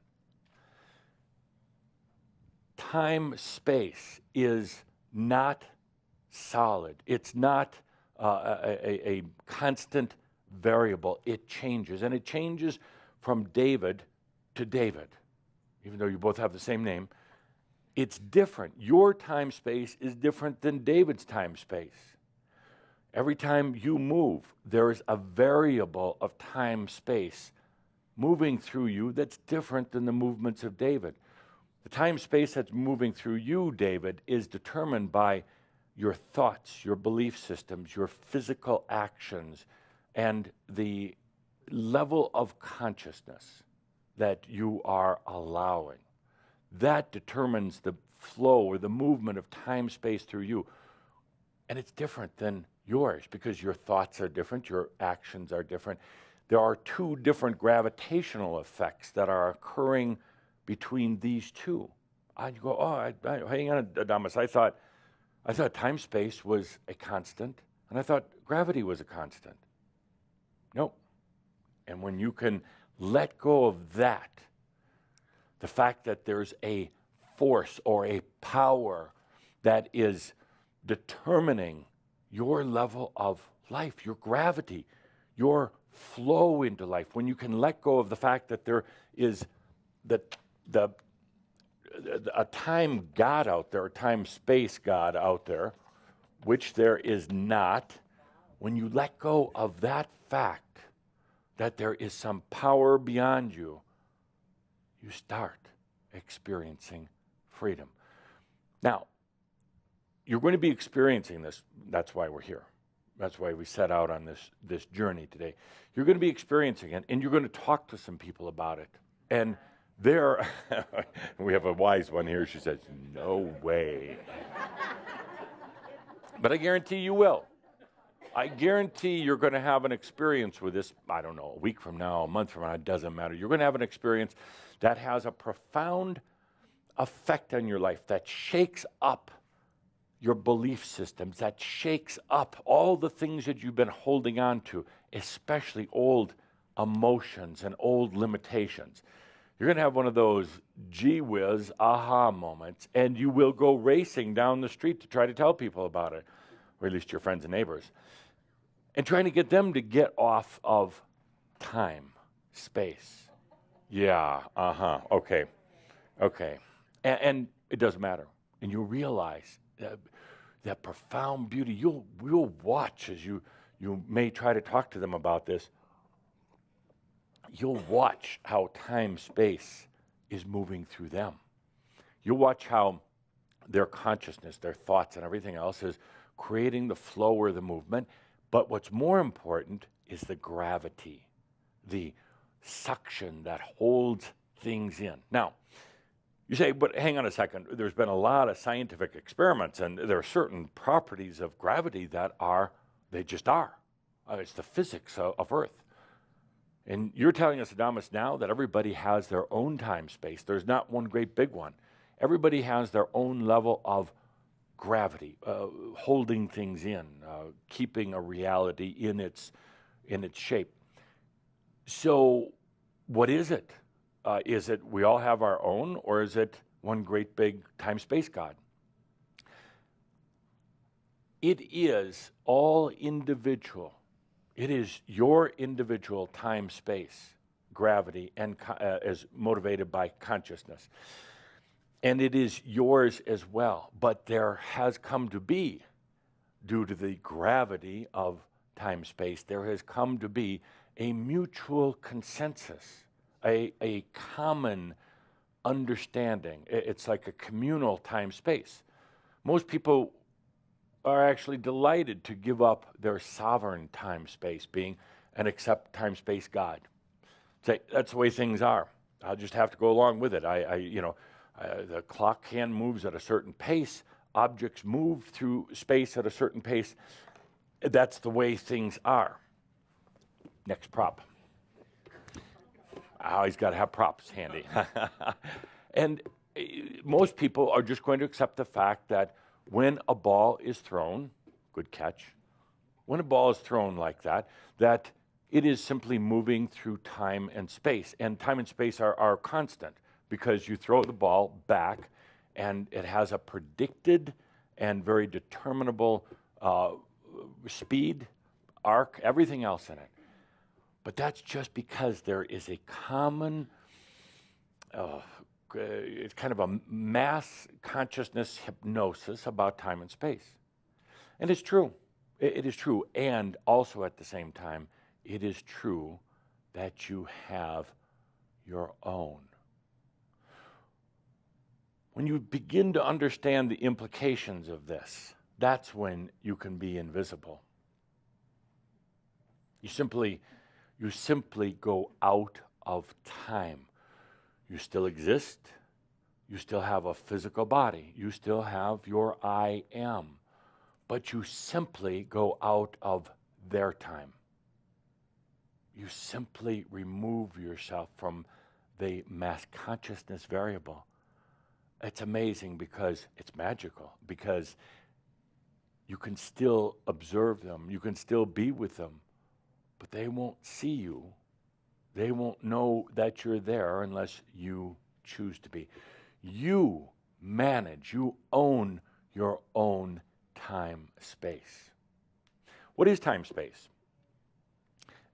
Time, space is not solid. It's not a constant variable. It changes, and it changes from David to David. Even though you both have the same name, It's different. Your time space is different than David's time space. Every time you move, there is a variable of time space moving through you that's different than the movements of David. The time space that's moving through you, David, is determined by your thoughts, your belief systems, your physical actions, and the level of consciousness that you are allowing. That determines the flow or the movement of time space through you. And it's different than yours because your thoughts are different, your actions are different. There are two different gravitational effects that are occurring between these two. I'd go, hang on, Adamus. I thought time space was a constant, and I thought gravity was a constant. Nope. And when you can let go of that, the fact that there's a force or a power that is determining your level of life, your gravity, your flow into life, when you can let go of the fact that there is a time God out there, a time space God out there, which there is not, when you let go of that fact that there is some power beyond you, you start experiencing freedom. Now, you're going to be experiencing this. That's why we're here. That's why we set out on this journey today. You're going to be experiencing it, and you're going to talk to some people about it. And there, we have a wise one here. She says, no way. But I guarantee you will. I guarantee you're going to have an experience with this, I don't know, a week from now, a month from now, it doesn't matter. You're going to have an experience that has a profound effect on your life, that shakes up your belief systems, that shakes up all the things that you've been holding on to, especially old emotions and old limitations. You're going to have one of those gee whiz aha moments, and you will go racing down the street to try to tell people about it, or at least your friends and neighbors, and trying to get them to get off of time, space. Yeah, okay. And it doesn't matter. And you realize that profound beauty. You'll watch as you may try to talk to them about this. You'll watch how time, space is moving through them. You'll watch how their consciousness, their thoughts, and everything else is creating the flow or the movement. But what's more important is the gravity, the suction that holds things in. Now, you say, but hang on a second. There's been a lot of scientific experiments, and there are certain properties of gravity that they just are. It's the physics of Earth. And you're telling us, Adamus, now that everybody has their own time space. There's not one great big one. Everybody has their own level of gravity, holding things in, keeping a reality in its shape. So what is it? Is it we all have our own, or is it one great big time-space God? It is all individual. It is your individual time-space gravity and is motivated by consciousness. And it is yours as well. But there has come to be, due to the gravity of time-space, there has come to be a mutual consensus, a common understanding. It's like a communal time-space. Most people are actually delighted to give up their sovereign time-space being and accept time-space God. Say, that's the way things are. I'll just have to go along with it. The clock hand moves at a certain pace. Objects move through space at a certain pace. That's the way things are. Next prop. I always got to have props handy. And most people are just going to accept the fact that when a ball is thrown, good catch, when a ball is thrown like that, that it is simply moving through time and space. And time and space are constant because you throw the ball back and it has a predicted and very determinable speed, arc, everything else in it. But that's just because there is a common it's kind of a mass consciousness hypnosis about time and space. And it's true. It is true. And also at the same time, it is true that you have your own. When you begin to understand the implications of this, that's when you can be invisible. You simply go out of time. You still exist. You still have a physical body. You still have your I am. But you simply go out of their time. You simply remove yourself from the mass consciousness variable. It's amazing because it's magical, because you can still observe them, you can still be with them, but they won't see you. They won't know that you're there unless you choose to be. You manage, you own your own time space. What is time space?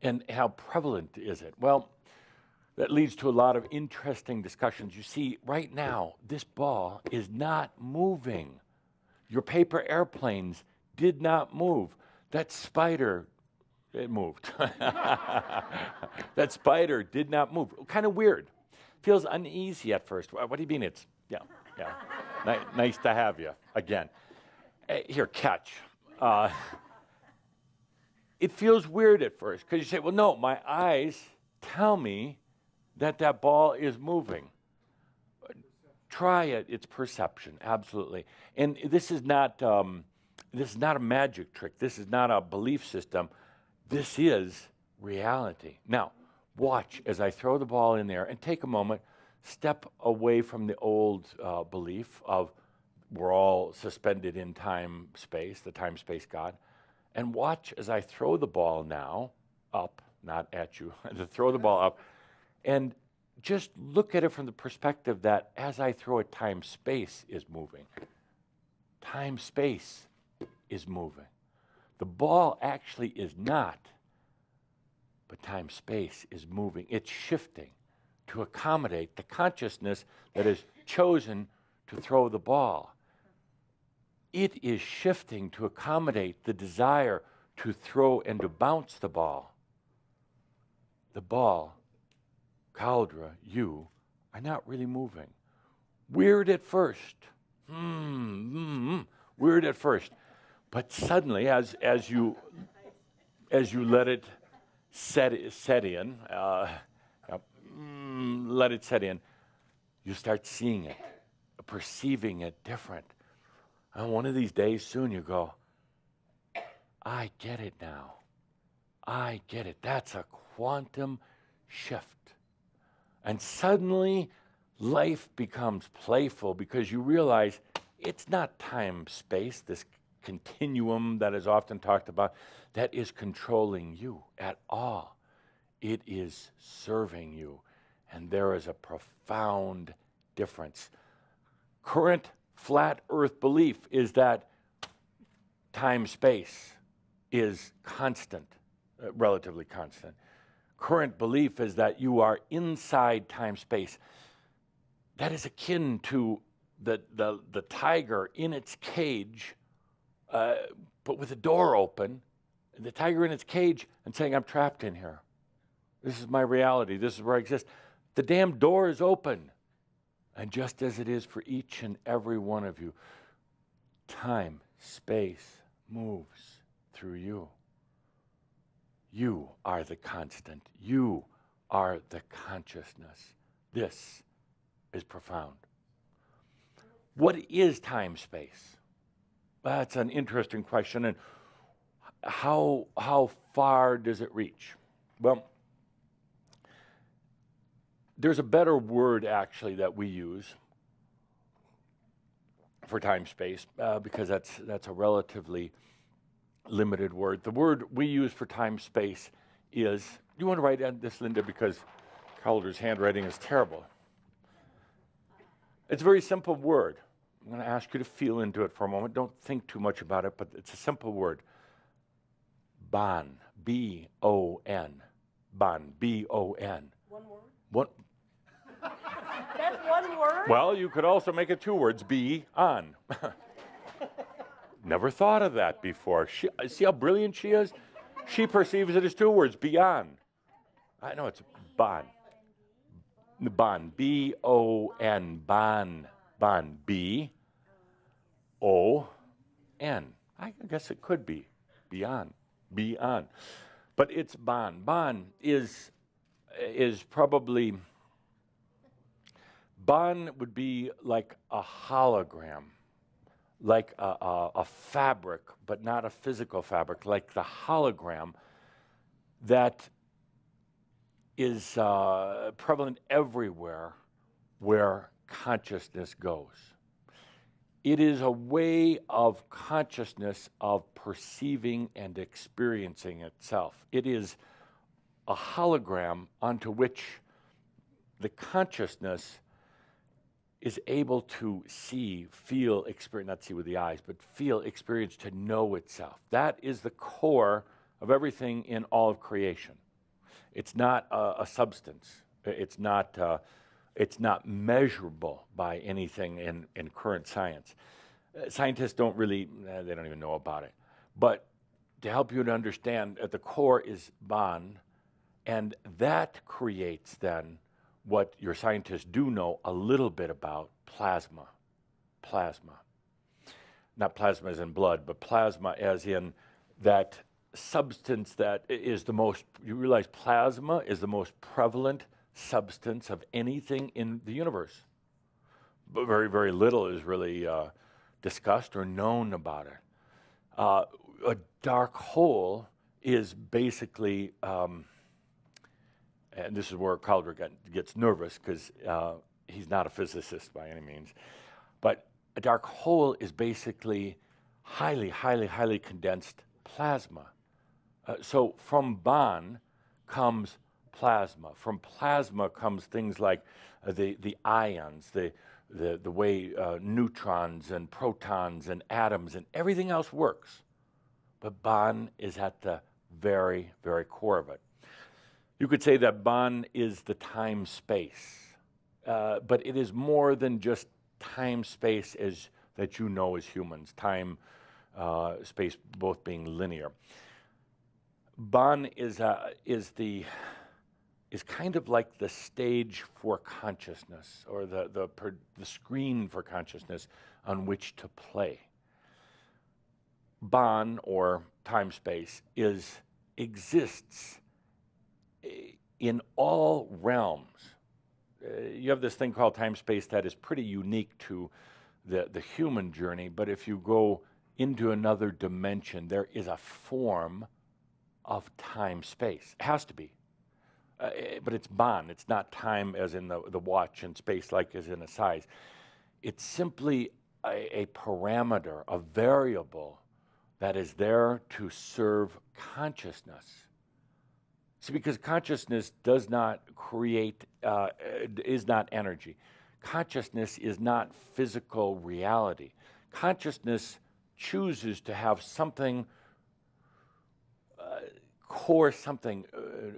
And how prevalent is it? Well, that leads to a lot of interesting discussions. You see, right now, this ball is not moving. Your paper airplanes did not move. That spider, it moved. That spider did not move. Kind of weird. Feels uneasy at first. What do you mean it's, yeah. Nice to have you again. Here, catch. It feels weird at first because you say, well, no, my eyes tell me that ball is moving. Try it. It's perception, absolutely. And this is not a magic trick. This is not a belief system. This is reality. Now, watch as I throw the ball in there and take a moment, step away from the old belief of we're all suspended in time, space, the time, space God, and watch as I throw the ball now up, not at you, to throw the ball up, and just look at it from the perspective that as I throw it, time, space is moving. Time, space is moving. The ball actually is not, but time, space is moving. It's shifting to accommodate the consciousness that has chosen to throw the ball. It is shifting to accommodate the desire to throw and to bounce the ball. The ball, Cauldre, you are not really moving. Weird at first. Weird at first. But suddenly, as you let it set in, let it set in, you start seeing it, perceiving it different. And one of these days soon you go, I get it now. I get it. That's a quantum shift. And suddenly life becomes playful because you realize it's not time, space, this continuum that is often talked about, that is controlling you at all. It is serving you. And there is a profound difference. Current flat earth belief is that time, space is constant, relatively constant. Current belief is that you are inside time, space. That is akin to the tiger in its cage, but with the door open, the tiger in its cage and saying, I'm trapped in here. This is my reality. This is where I exist. The damn door is open. And just as it is for each and every one of you, time, space moves through you. You are the constant. You are the consciousness. This is profound. What is time, space? That's an interesting question. And how far does it reach? Well, there's a better word, actually, that we use for time space because that's a relatively limited word. The word we use for time space is, you want to write down this, Linda, because Calder's handwriting is terrible. It's a very simple word. I'm going to ask you to feel into it for a moment. Don't think too much about it, but it's a simple word. Bon, B-O-N. Bon, B-O-N. One word? What? That's one word? Well, you could also make it 2 words, be on. Never thought of that before. See how brilliant she is? She perceives it as 2 words, be on. I know it's bon. Bon, B-O-N, bon, bon, B-O-N. I guess it could be beyond, be on. But it's bon. Bon is probably, bon would be like a hologram, like a fabric, but not a physical fabric, like the hologram that is prevalent everywhere where consciousness goes. It is a way of consciousness of perceiving and experiencing itself. It is a hologram onto which the consciousness is able to see, feel, experience, not see with the eyes, but feel, experience, to know itself. That is the core of everything in all of creation. It's not a substance. It's not measurable by anything in current science. Scientists don't really, they don't even know about it. But to help you to understand, at the core is Bon, and that creates then what your scientists do know a little bit about, plasma. Plasma. Not plasma as in blood, but plasma as in that substance that is the most, you realize plasma is the most prevalent substance of anything in the universe. But very, very little is really discussed or known about it. A dark hole is basically, and this is where Calder gets nervous because he's not a physicist by any means, but a dark hole is basically highly, highly, highly condensed plasma. So from Bon comes plasma. From plasma comes things like the ions, the way neutrons and protons and atoms and everything else works. But Bon is at the very, very core of it. You could say that Bon is the time-space, but it is more than just time-space as that you know as humans, time, space both being linear. Bon is kind of like the stage for consciousness, or the screen for consciousness on which to play. Bon, or time-space, exists in all realms. You have this thing called time-space that is pretty unique to the human journey, but if you go into another dimension, there is a form of time-space. It has to be. But it's Bon. It's not time as in the watch, and space like as in a size. It's simply a parameter, a variable that is there to serve consciousness. See, because consciousness does not create, is not energy. Consciousness is not physical reality. Consciousness chooses to have something core, something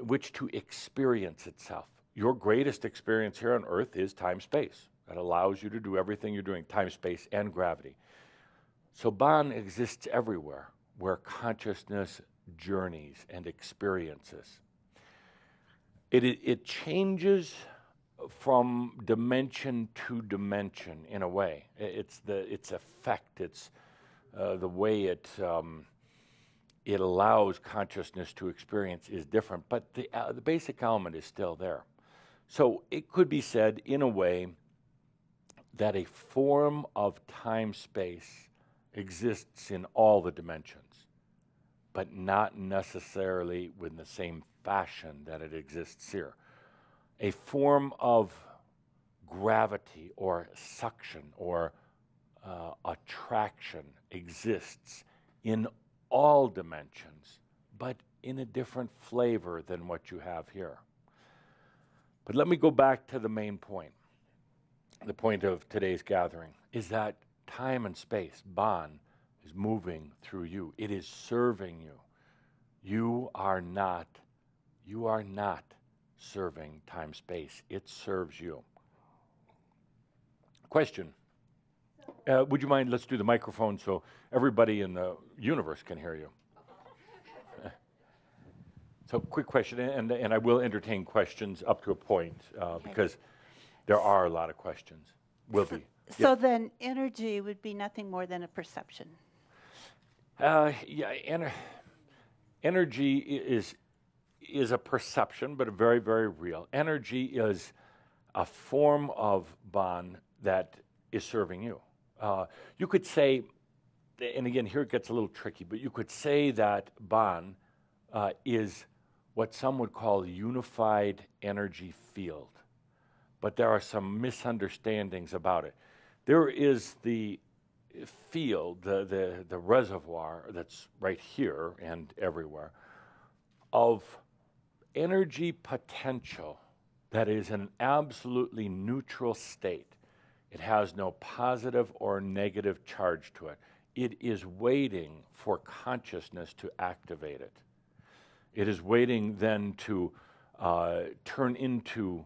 which to experience itself. Your greatest experience here on Earth is time-space. That allows you to do everything you're doing, time-space and gravity. So Bon exists everywhere where consciousness journeys and experiences. It changes from dimension to dimension in a way. It's its effect, it's the way it allows consciousness to experience is different, but the basic element is still there. So it could be said in a way that a form of time-space exists in all the dimensions, but not necessarily in the same fashion that it exists here. A form of gravity or suction or attraction exists in all dimensions, but in a different flavor than what you have here. But let me go back to the main point. The point of today's gathering is that time and space, Bon, is moving through you. It is serving you. You are not serving time-space. It serves you. Question. Would you mind, let's do the microphone so everybody in the universe can hear you. So quick question, and I will entertain questions up to a point because there are a lot of questions. Will be. So then energy would be nothing more than a perception. Energy is a perception, but very, very real. Energy is a form of Bon that is serving you. You could say, and again, here it gets a little tricky, but you could say that Bon is what some would call a unified energy field. But there are some misunderstandings about it. There is the field, the reservoir that's right here and everywhere, of energy potential that is an absolutely neutral state. It has no positive or negative charge to it. It is waiting for consciousness to activate it. It is waiting then to turn into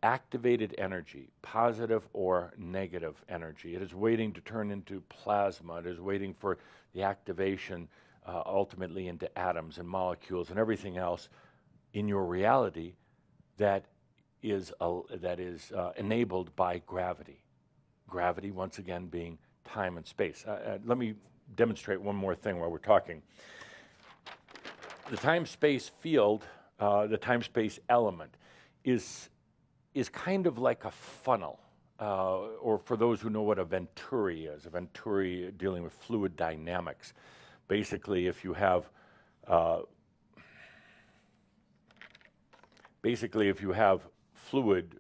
activated energy, positive or negative energy. It is waiting to turn into plasma. It is waiting for the activation ultimately into atoms and molecules and everything else in your reality that is enabled by gravity. Gravity, once again, being time and space. Let me demonstrate one more thing while we're talking. The time-space field, the time-space element, is kind of like a funnel, or for those who know what a venturi is, a venturi dealing with fluid dynamics. Basically, if you have fluid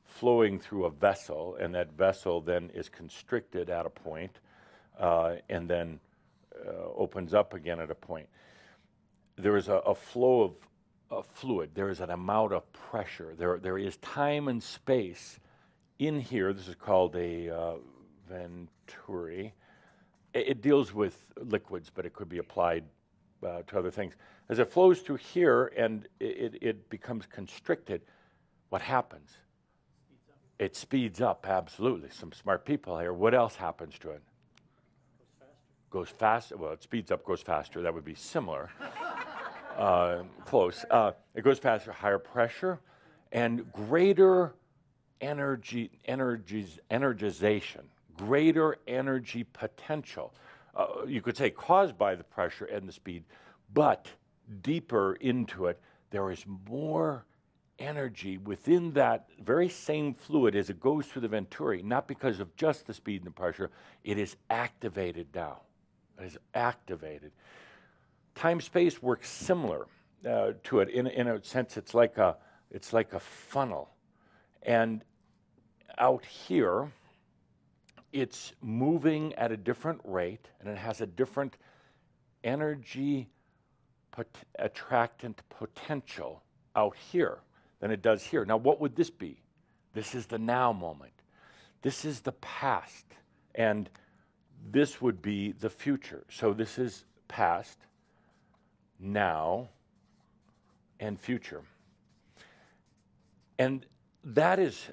flowing through a vessel, and that vessel then is constricted at a point, and then opens up again at a point. There is a flow of fluid. There is an amount of pressure. There is time and space in here. This is called a venturi. It deals with liquids, but it could be applied to other things. As it flows through here and it becomes constricted, what happens? It speeds up, absolutely. Some smart people here. What else happens to it? Goes faster. Well, it speeds up, goes faster. That would be similar. Close. It goes faster, higher pressure, and greater energization, greater energy potential. You could say caused by the pressure and the speed, but deeper into it, there is more energy within that very same fluid as it goes through the venturi, not because of just the speed and the pressure. It is activated now. It is activated. Time-space works similar to it. In a sense, it's like a funnel. And out here, it's moving at a different rate, and it has a different energy attractant potential out here than it does here. Now, what would this be? This is the now moment. This is the past, and this would be the future. So this is past, now, and future. And that is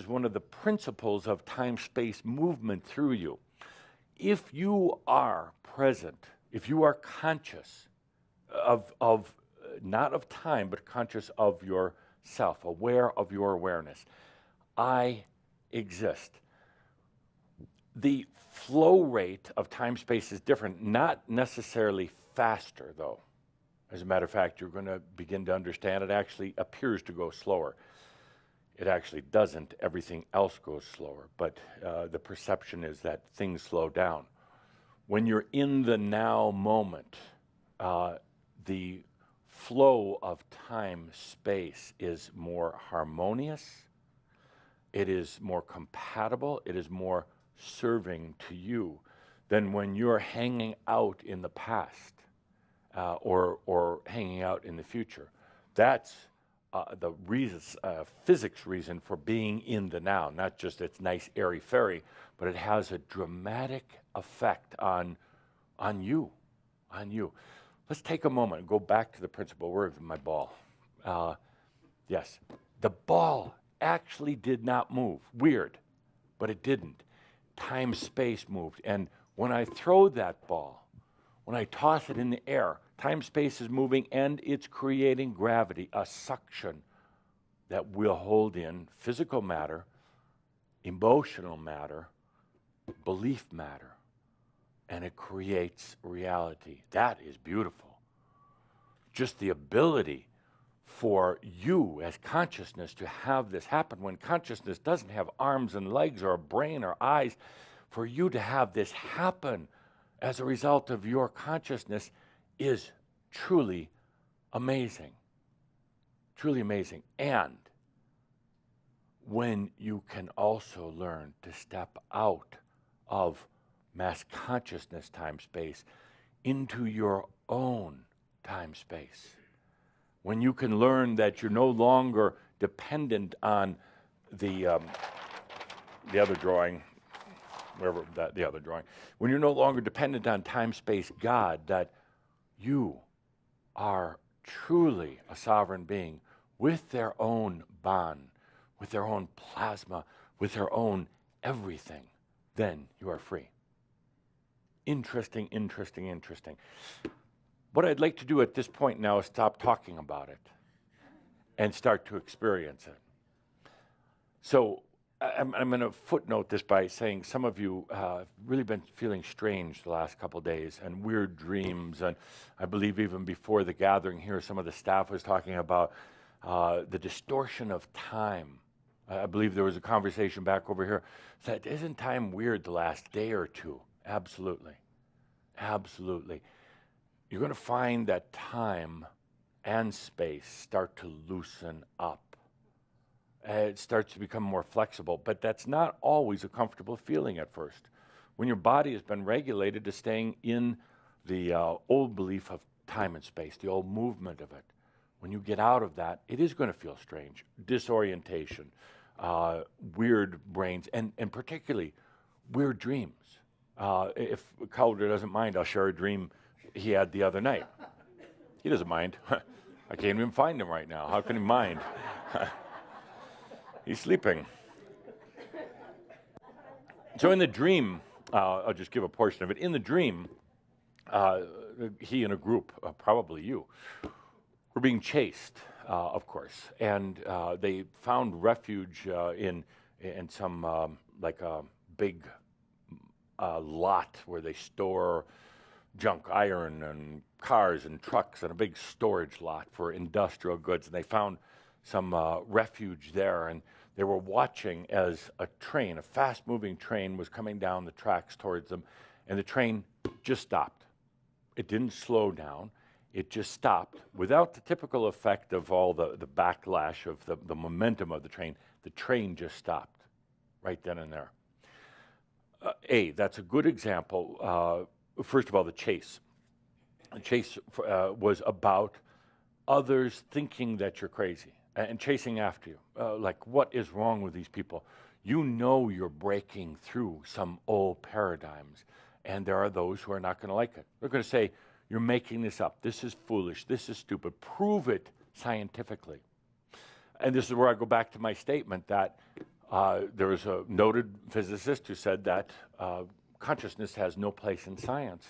one of the principles of time-space movement through you. If you are present, if you are conscious of not of time, but conscious of yourself, aware of your awareness, I exist. The flow rate of time-space is different, not necessarily faster, though. As a matter of fact, you're going to begin to understand it actually appears to go slower. It actually doesn't. Everything else goes slower, but the perception is that things slow down. When you're in the now moment, the flow of time-space is more harmonious, it is more compatible, it is more serving to you than when you're hanging out in the past or hanging out in the future. That's the reason, physics reason for being in the now, not just it's nice, airy-fairy, but it has a dramatic effect on you. Let's take a moment and go back to the principle. Where's my ball? Yes, the ball actually did not move. Weird. but it didn't. Time-space moved. And when I throw that ball, when I toss it in the air, time-space is moving and it's creating gravity, a suction that will hold in physical matter, emotional matter, belief matter, and it creates reality. That is beautiful. Just the ability for you as consciousness to have this happen when consciousness doesn't have arms and legs or a brain or eyes, for you to have this happen as a result of your consciousness is truly amazing. Truly amazing. And when you can also learn to step out of mass consciousness time-space into your own time-space. When you can learn that you're no longer dependent on the other drawing, the other drawing, when you're no longer dependent on time-space God, that you are truly a sovereign being with their own bond, with their own plasma, with their own everything, then you are free. Interesting, interesting, interesting. What I'd like to do at this point now is stop talking about it and start to experience it. So I'm going to footnote this by saying some of you have really been feeling strange the last couple of days and weird dreams. And I believe even before the gathering here, some of the staff was talking about the distortion of time. I believe there was a conversation back over here. Said, isn't time weird the last day or two? Absolutely. Absolutely. You're going to find that time and space start to loosen up. It starts to become more flexible, but that's not always a comfortable feeling at first. When your body has been regulated to staying in the old belief of time and space, the old movement of it, when you get out of that, it is going to feel strange. Disorientation, weird brains, and particularly weird dreams. If Calder doesn't mind, I'll share a dream he had the other night. He doesn't mind. I can't even find him right now. How can he mind? He's sleeping. So in the dream, I'll just give a portion of it. In the dream, he and a group, probably you, were being chased, of course, and they found refuge in some like a big lot where they store junk iron and cars and trucks and a big storage lot for industrial goods. And they found some refuge there, and they were watching as a train, a fast-moving train, was coming down the tracks towards them, and the train just stopped. It didn't slow down. It just stopped without the typical effect of all the backlash of the momentum of the train. The train just stopped right then and there. That's a good example. First of all, the chase. The chase was about others thinking that you're crazy and chasing after you. Like, what is wrong with these people? You know you're breaking through some old paradigms, and there are those who are not going to like it. They're going to say, you're making this up. This is foolish. This is stupid. Prove it scientifically. And this is where I go back to my statement that there was a noted physicist who said that consciousness has no place in science.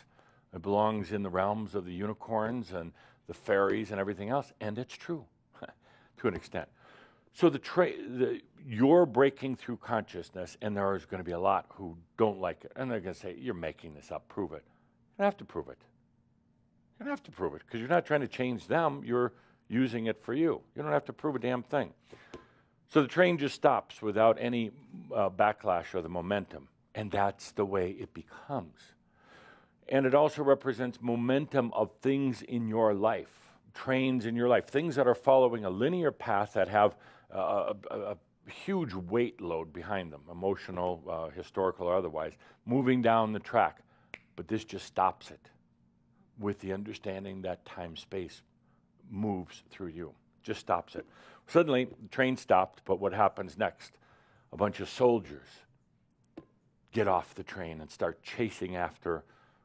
It belongs in the realms of the unicorns and the fairies and everything else, and it's true to an extent. So you're breaking through consciousness, and there is going to be a lot who don't like it, and they're going to say, you're making this up, prove it. You don't have to prove it. You don't have to prove it, because you're not trying to change them, you're using it for you. You don't have to prove a damn thing. So the train just stops without any backlash or the momentum, and that's the way it becomes. And it also represents momentum of things in your life, trains in your life, things that are following a linear path that have a huge weight load behind them, emotional, historical, or otherwise, moving down the track. But this just stops it with the understanding that time-space moves through you, just stops it. Suddenly, the train stopped, but what happens next? A bunch of soldiers get off the train and start chasing after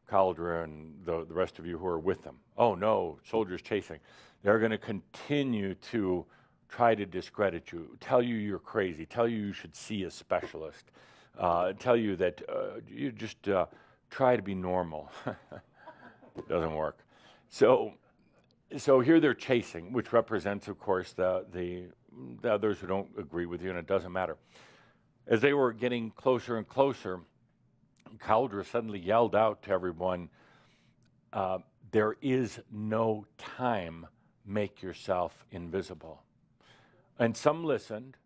Caldera and the rest of you who are with them. Oh no, soldiers chasing. They're going to continue to try to discredit you, tell you you're crazy, tell you you should see a specialist, tell you that you just try to be normal. It doesn't work. So here they're chasing, which represents, of course, the others who don't agree with you, and it doesn't matter. As they were getting closer and closer, Cauldre suddenly yelled out to everyone, there is no time, make yourself invisible. And some listened,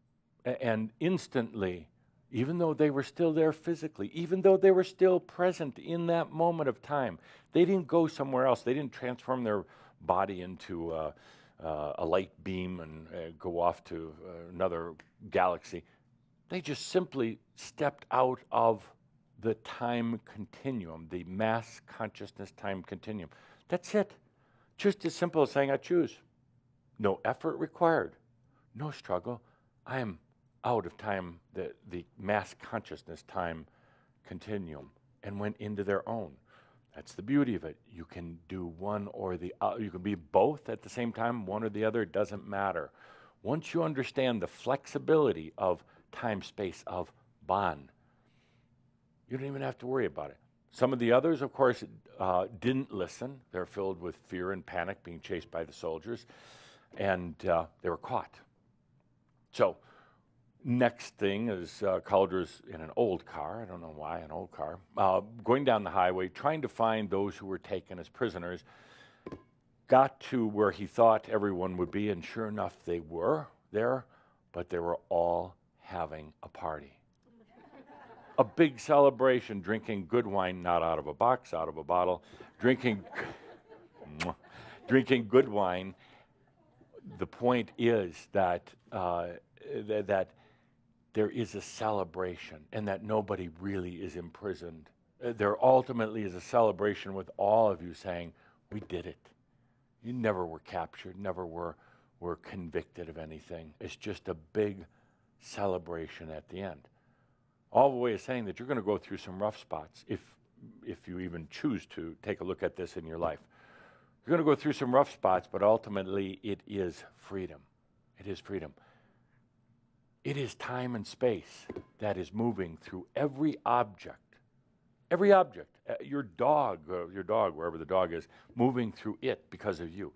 and instantly, even though they were still there physically, even though they were still present in that moment of time, they didn't go somewhere else. They didn't transform their body into a light beam and go off to another galaxy. They just simply stepped out of the time continuum, the mass consciousness time continuum. That's it. Just as simple as saying, I choose. No effort required. No struggle. I am out of time, the mass consciousness time continuum, and went into their own. That's the beauty of it. You can do one or the other. You can be both at the same time, one or the other. It doesn't matter. Once you understand the flexibility of time, space, of Bon, you don't even have to worry about it. Some of the others, of course, didn't listen. They're filled with fear and panic, being chased by the soldiers, and they were caught. So next thing is Cauldre's in an old car. I don't know why, an old car. Going down the highway, trying to find those who were taken as prisoners. Got to where he thought everyone would be, and sure enough, they were there, but they were all having a party. A big celebration, drinking good wine, not out of a box, out of a bottle, drinking good wine. The point is that that there is a celebration, and that nobody really is imprisoned. There ultimately is a celebration with all of you saying, we did it. You never were captured, never were convicted of anything. It's just a big celebration at the end. All the way is saying that you're going to go through some rough spots if you even choose to take a look at this in your life. You're going to go through some rough spots, but ultimately it is freedom. It is freedom. It is time and space that is moving through every object. Every object. Your dog, wherever the dog is, moving through it because of you.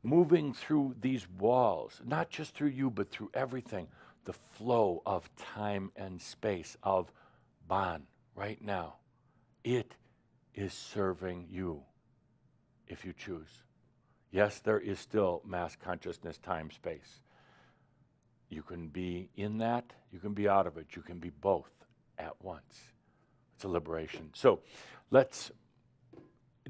Moving through these walls, not just through you, but through everything. The flow of time and space of Bon right now. It is serving you if you choose. Yes, there is still mass consciousness, time, space. You can be in that, you can be out of it, you can be both at once. It's a liberation. So it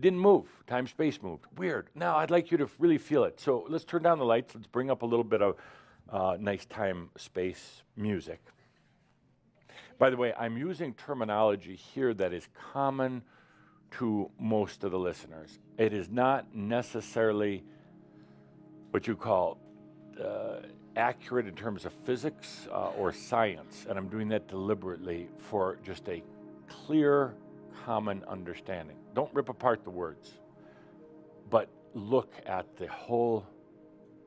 didn't move, time, space moved. Weird. Now I'd like you to really feel it. So let's turn down the lights, let's bring up a little bit of nice time, space music. By the way, I'm using terminology here that is common to most of the listeners. It is not necessarily what you call accurate in terms of physics or science, and I'm doing that deliberately for just a clear, common understanding. Don't rip apart the words, but look at the whole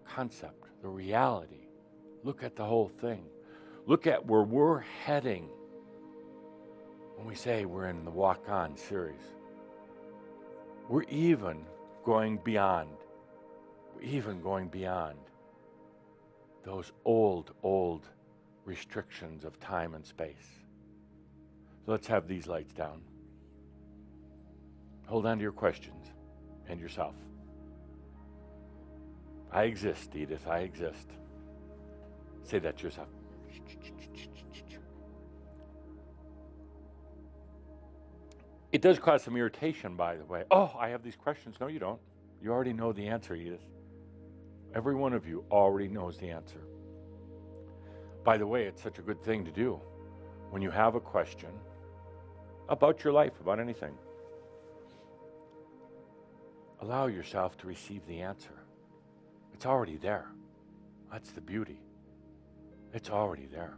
concept, the reality. Look at the whole thing. Look at where we're heading when we say we're in the Walk On series. We're even going beyond. We're even going beyond those old restrictions of time and space. So let's have these lights down. Hold on to your questions and yourself. I exist, Edith, I exist. Say that to yourself. It does cause some irritation, by the way. Oh, I have these questions. No, you don't. You already know the answer, Edith. Every one of you already knows the answer. By the way, it's such a good thing to do when you have a question about your life, about anything. Allow yourself to receive the answer. It's already there. That's the beauty. It's already there.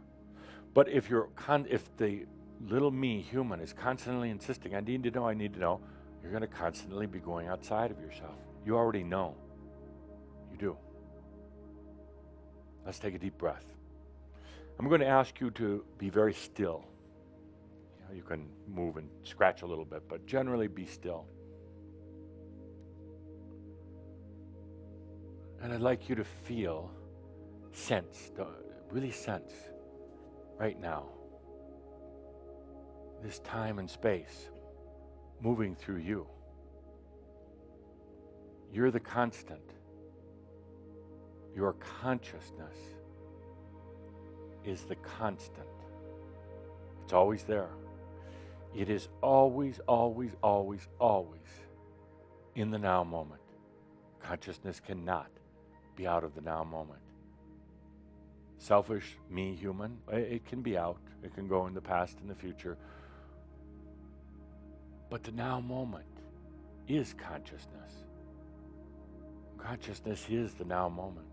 But if the little me human is constantly insisting, I need to know, you're going to constantly be going outside of yourself. You already know. You do. Let's take a deep breath. I'm going to ask you to be very still. You can move and scratch a little bit, but generally be still. And I'd like you to feel, sense, really sense right now, this time and space moving through you. You're the constant. Your consciousness is the constant. It's always there. It is always, always, always, always in the now moment. Consciousness cannot be out of the now moment. Selfish, me, human, it can be out. It can go in the past and the future. But the now moment is consciousness. Consciousness is the now moment.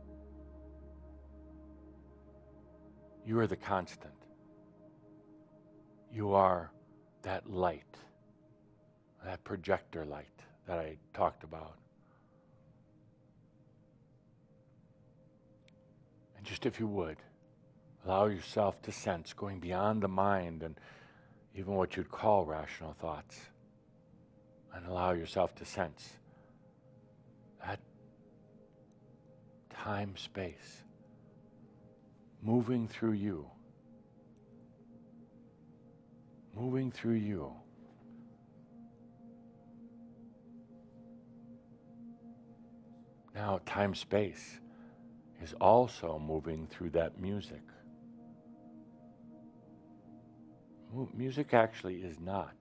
You are the constant. You are that light, that projector light that I talked about. And just if you would, allow yourself to sense, going beyond the mind and even what you'd call rational thoughts, and allow yourself to sense that time, space, moving through you. Moving through you. Now, time, space is also moving through that music. Music actually is not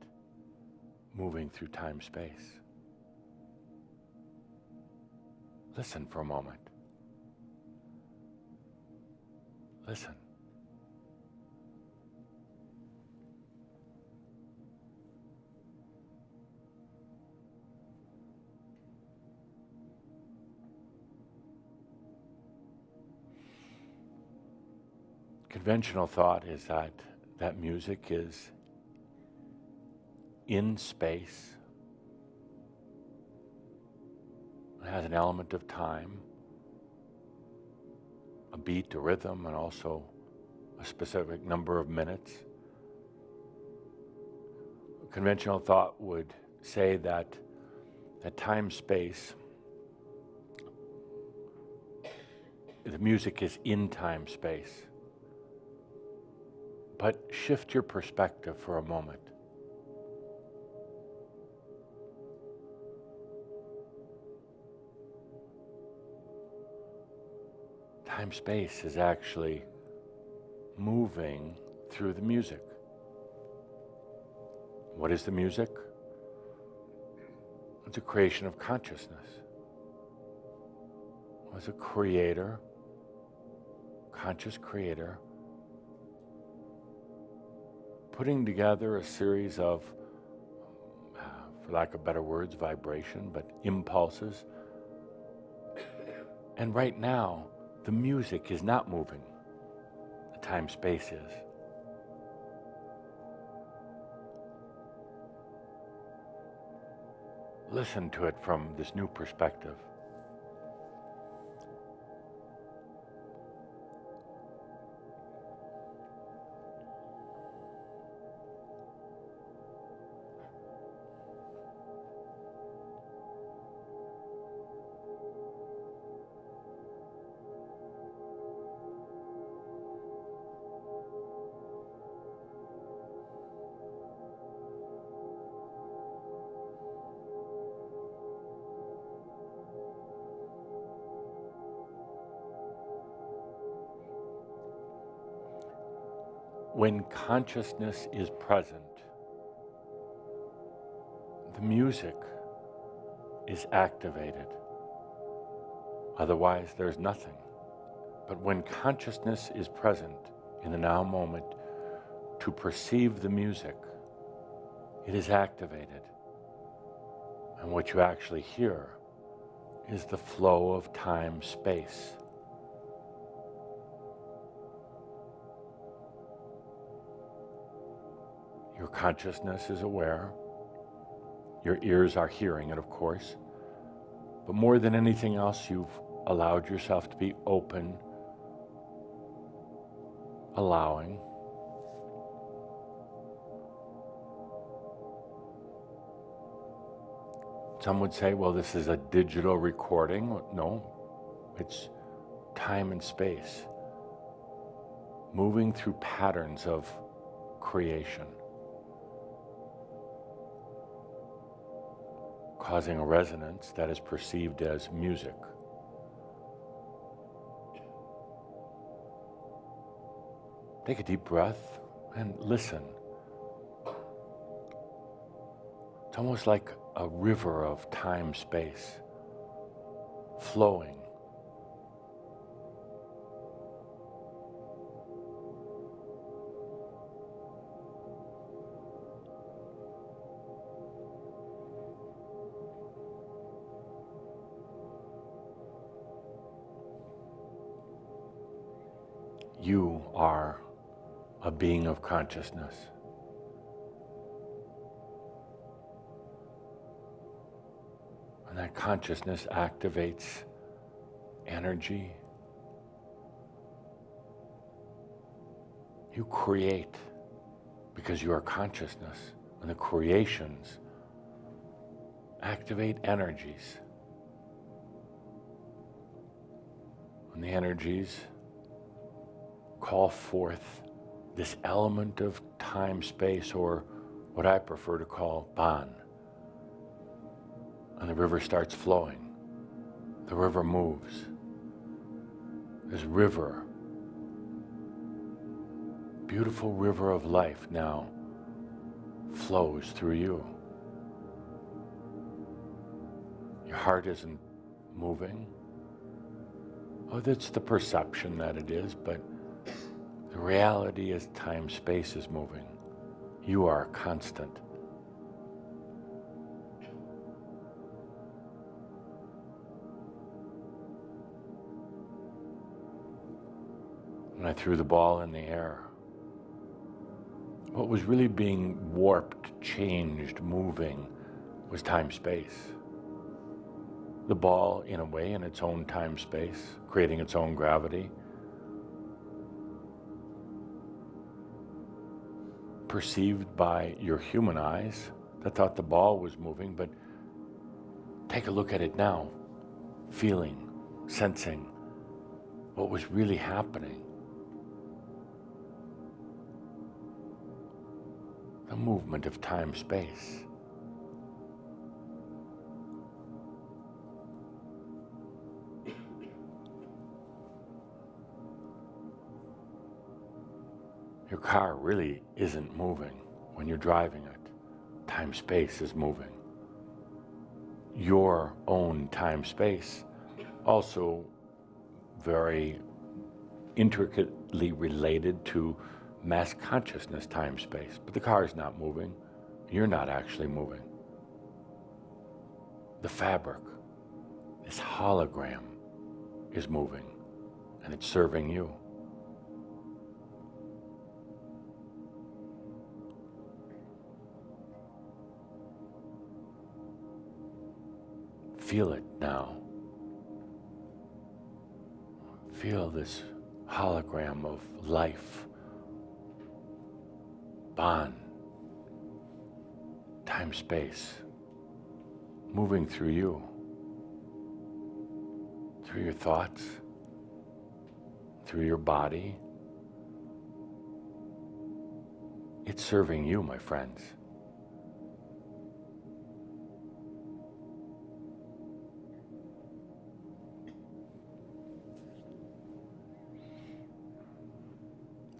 moving through time, space. Listen for a moment. Listen. Conventional thought is that music is in space. It has an element of time, a beat, a rhythm, and also a specific number of minutes. Conventional thought would say that time, space, the music is in time, space. But shift your perspective for a moment. Time-space is actually moving through the music. What is the music? It's a creation of consciousness. As a creator, conscious creator, putting together a series of, for lack of better words, vibration, but impulses. And right now, the music is not moving. The time-space is. Listen to it from this new perspective. When consciousness is present, the music is activated. Otherwise, there's nothing. But when consciousness is present in the now moment to perceive the music, it is activated. And what you actually hear is the flow of time, space. Your consciousness is aware. Your ears are hearing it, of course. But more than anything else, you've allowed yourself to be open, allowing. Some would say, well, this is a digital recording. No, it's time and space, moving through patterns of creation, causing a resonance that is perceived as music. Take a deep breath and listen. It's almost like a river of time-space flowing. You are a being of consciousness. And that consciousness activates energy. You create because you are consciousness. And the creations activate energies. And the energies call forth this element of time, space, or what I prefer to call Ban. And the river starts flowing. The river moves. This river, beautiful river of life now, flows through you. Your heart isn't moving. Oh, that's the perception that it is, but the reality is time-space is moving. You are constant. When I threw the ball in the air, what was really being warped, changed, moving was time-space. The ball, in a way, in its own time-space, creating its own gravity, perceived by your human eyes that thought the ball was moving, but take a look at it now, feeling, sensing what was really happening. The movement of time-space. Your car really isn't moving when you're driving it. Time-space is moving. Your own time-space, also very intricately related to mass consciousness time-space. But the car is not moving. You're not actually moving. The fabric, this hologram, is moving, and it's serving you. Feel it now. Feel this hologram of life, Ban, time-space, moving through you, through your thoughts, through your body. It's serving you, my friends.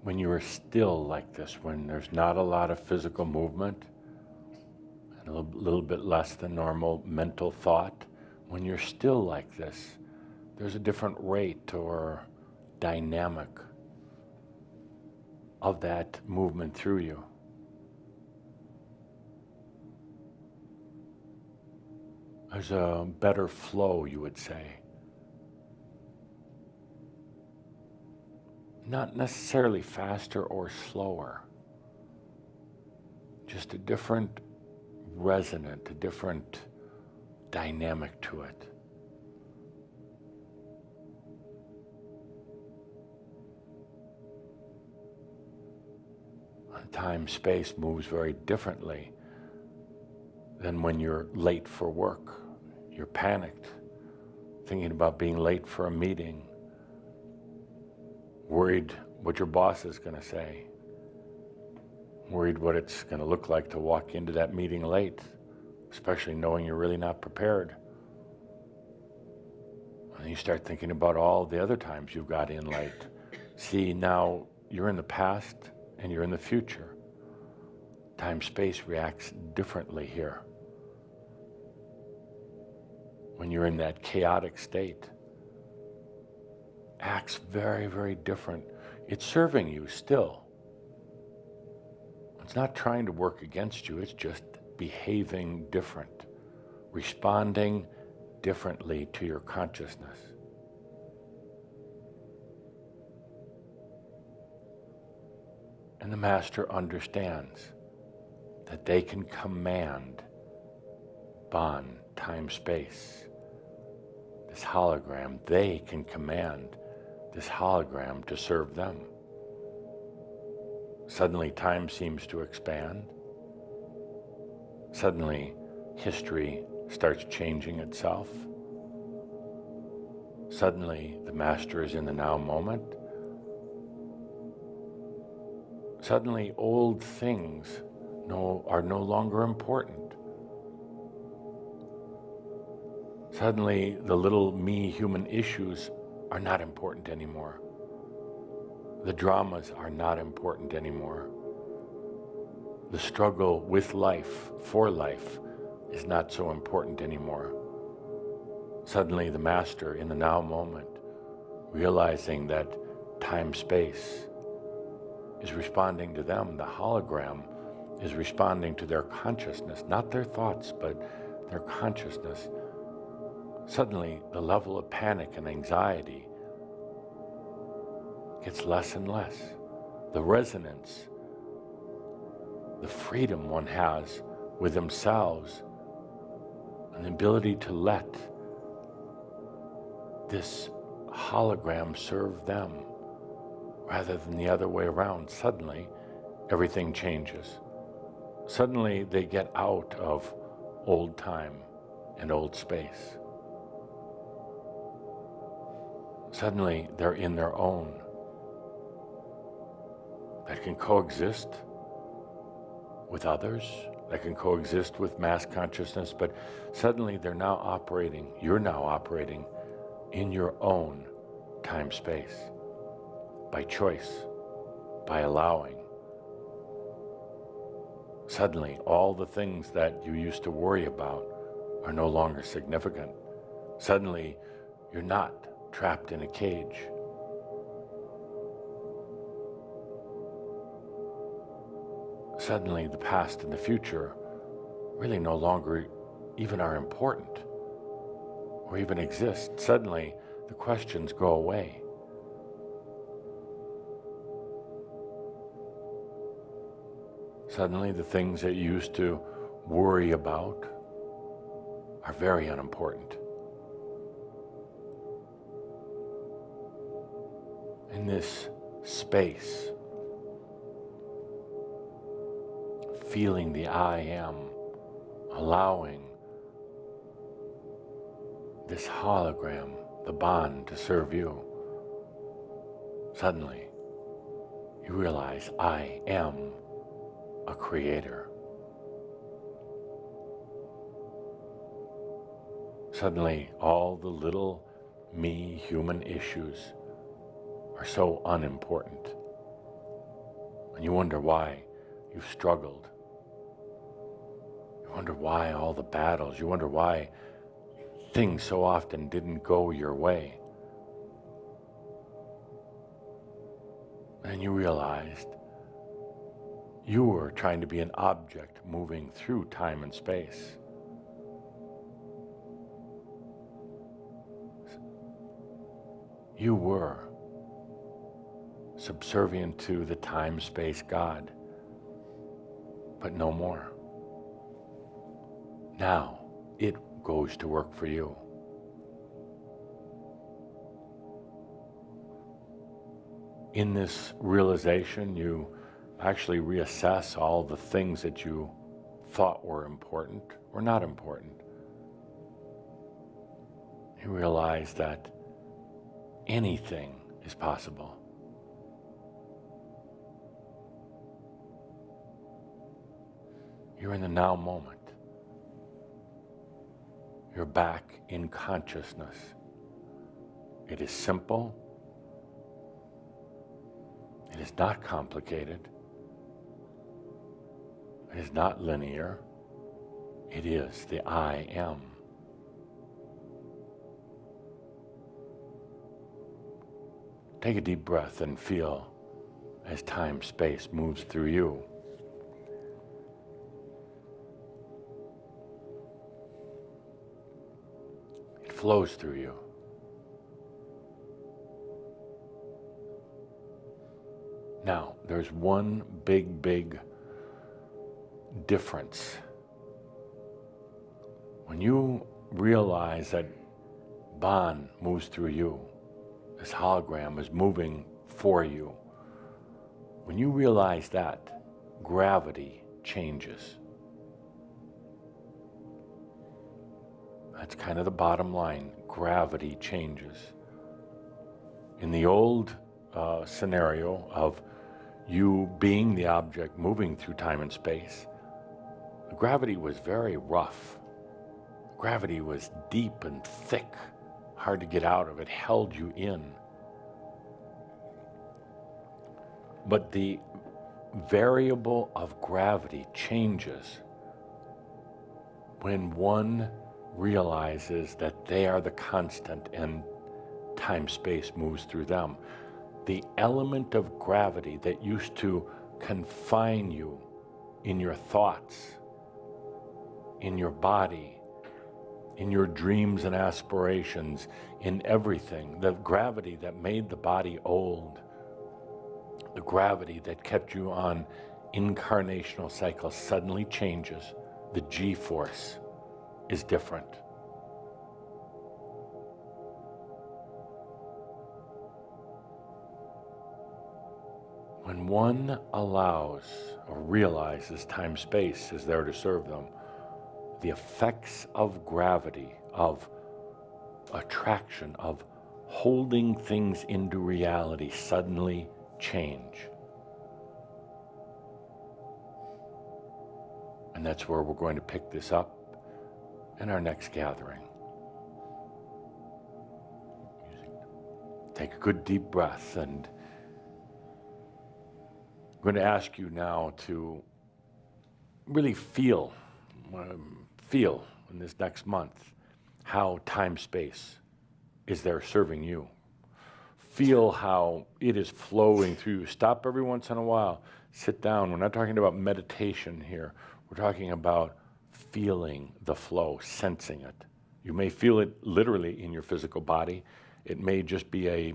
When you are still like this, when there's not a lot of physical movement, and a little bit less than normal mental thought, when you're still like this, there's a different rate or dynamic of that movement through you. There's a better flow, you would say. Not necessarily faster or slower, just a different resonant, a different dynamic to it. And time, space moves very differently Then when you're late for work, you're panicked, thinking about being late for a meeting, worried what your boss is going to say, worried what it's going to look like to walk into that meeting late, especially knowing you're really not prepared. And you start thinking about all the other times you got in late. See, now you're in the past and you're in the future. Time-space reacts differently here. When you're in that chaotic state, acts very, very different. It's serving you still. It's not trying to work against you, it's just behaving different, responding differently to your consciousness. And the master understands that they can command Bon, time, space, this hologram. They can command this hologram to serve them. Suddenly time seems to expand. Suddenly history starts changing itself. Suddenly the master is in the now moment. Suddenly old things are no longer important. Suddenly the little me human issues are not important anymore. The dramas are not important anymore. The struggle with life, for life, is not so important anymore. Suddenly the master in the now moment, realizing that time-space is responding to them, the hologram is responding to their consciousness, not their thoughts, but their consciousness. Suddenly the level of panic and anxiety gets less and less. The resonance, the freedom one has with themselves, and the ability to let this hologram serve them rather than the other way around. Suddenly everything changes. Suddenly they get out of old time and old space. Suddenly they're in their own, that can coexist with others, that can coexist with mass consciousness, but suddenly they're now operating, you're now operating in your own time-space, by choice, by allowing. Suddenly all the things that you used to worry about are no longer significant. Suddenly you're not trapped in a cage. Suddenly the past and the future really no longer even are important or even exist. Suddenly the questions go away. Suddenly the things that you used to worry about are very unimportant. In this space, feeling the I am, allowing this hologram, the bond, to serve you, suddenly you realize I am a creator. Suddenly all the little me human issues are so unimportant. And you wonder why you've struggled. You wonder why all the battles. You wonder why things so often didn't go your way. And you realized you were trying to be an object moving through time and space. You were subservient to the time-space God, but no more. Now it goes to work for you. In this realization, you actually reassess all the things that you thought were important were not important. You realize that anything is possible. You're in the now moment. You're back in consciousness. It is simple. It is not complicated. It is not linear. It is the I am. Take a deep breath and feel as time-space moves through you. It flows through you. Now, there's one big difference. When you realize that Bon moves through you, this hologram is moving for you, when you realize that, gravity changes. That's kind of the bottom line. Gravity changes. In the old scenario of you being the object moving through time and space, gravity was very rough. Gravity was deep and thick, hard to get out of. It held you in. But the variable of gravity changes when one realizes that they are the constant and time-space moves through them. The element of gravity that used to confine you in your thoughts, in your body, in your dreams and aspirations, in everything, the gravity that made the body old, the gravity that kept you on incarnational cycles suddenly changes. The G-force is different. When one allows or realizes time-space is there to serve them, the effects of gravity, of attraction, of holding things into reality suddenly change. And that's where we're going to pick this up in our next gathering. Take a good deep breath, and I'm going to ask you now to really feel in this next month how time-space is there serving you. Feel how it is flowing through you. Stop every once in a while. Sit down. We're not talking about meditation here. We're talking about feeling the flow, sensing it. You may feel it literally in your physical body. It may just be a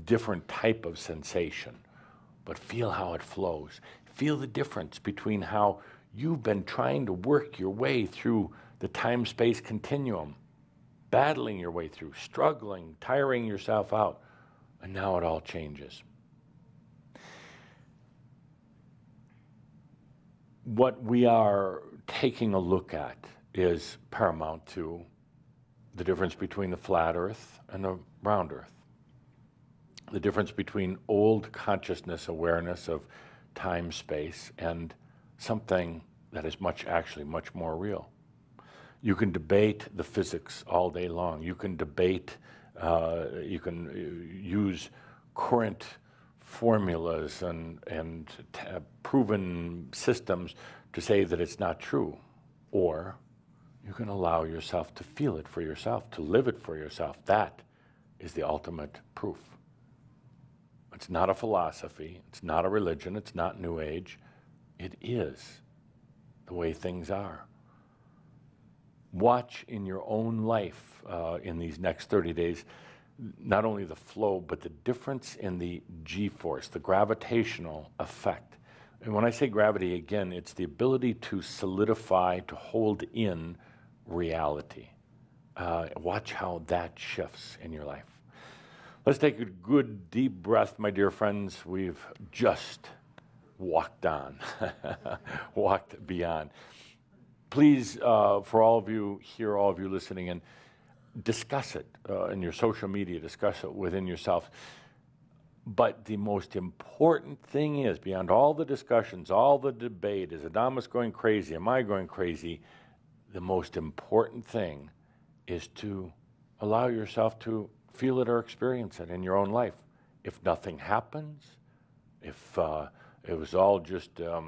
different type of sensation, but feel how it flows. Feel the difference between how you've been trying to work your way through the time-space continuum, battling your way through, struggling, tiring yourself out, and now it all changes. What we are taking a look at is paramount to the difference between the flat Earth and the round Earth. The difference between old consciousness awareness of time, space, and something that is actually much more real. You can debate the physics all day long. You can debate, you can use current formulas and proven systems to say that it's not true. Or you can allow yourself to feel it for yourself, to live it for yourself. That is the ultimate proof. It's not a philosophy, it's not a religion, it's not New Age. It is the way things are. Watch in your own life in these next 30 days, not only the flow, but the difference in the G-force, the gravitational effect. And when I say gravity, again, it's the ability to solidify, to hold in reality. Watch how that shifts in your life. Let's take a good deep breath, my dear friends. We've just walked on, walked beyond. Please, for all of you here, all of you listening in, discuss it in your social media, discuss it within yourself. But the most important thing is, beyond all the discussions, all the debate, is Adamus going crazy? Am I going crazy? The most important thing is to allow yourself to feel it or experience it in your own life. If nothing happens, if it was all just a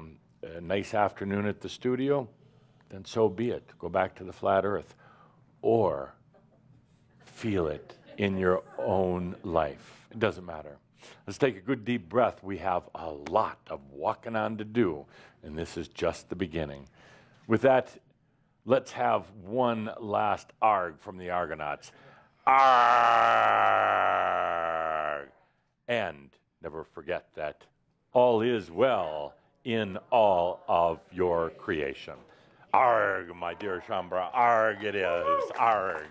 nice afternoon at the studio, then so be it. Go back to the flat earth. Or feel it in your own life. It doesn't matter. Let's take a good deep breath. We have a lot of walking on to do, and this is just the beginning. With that, let's have one last arg from the Argonauts. Arg! And never forget that all is well in all of your creation. Arg, my dear Shambra, arg it is, arg.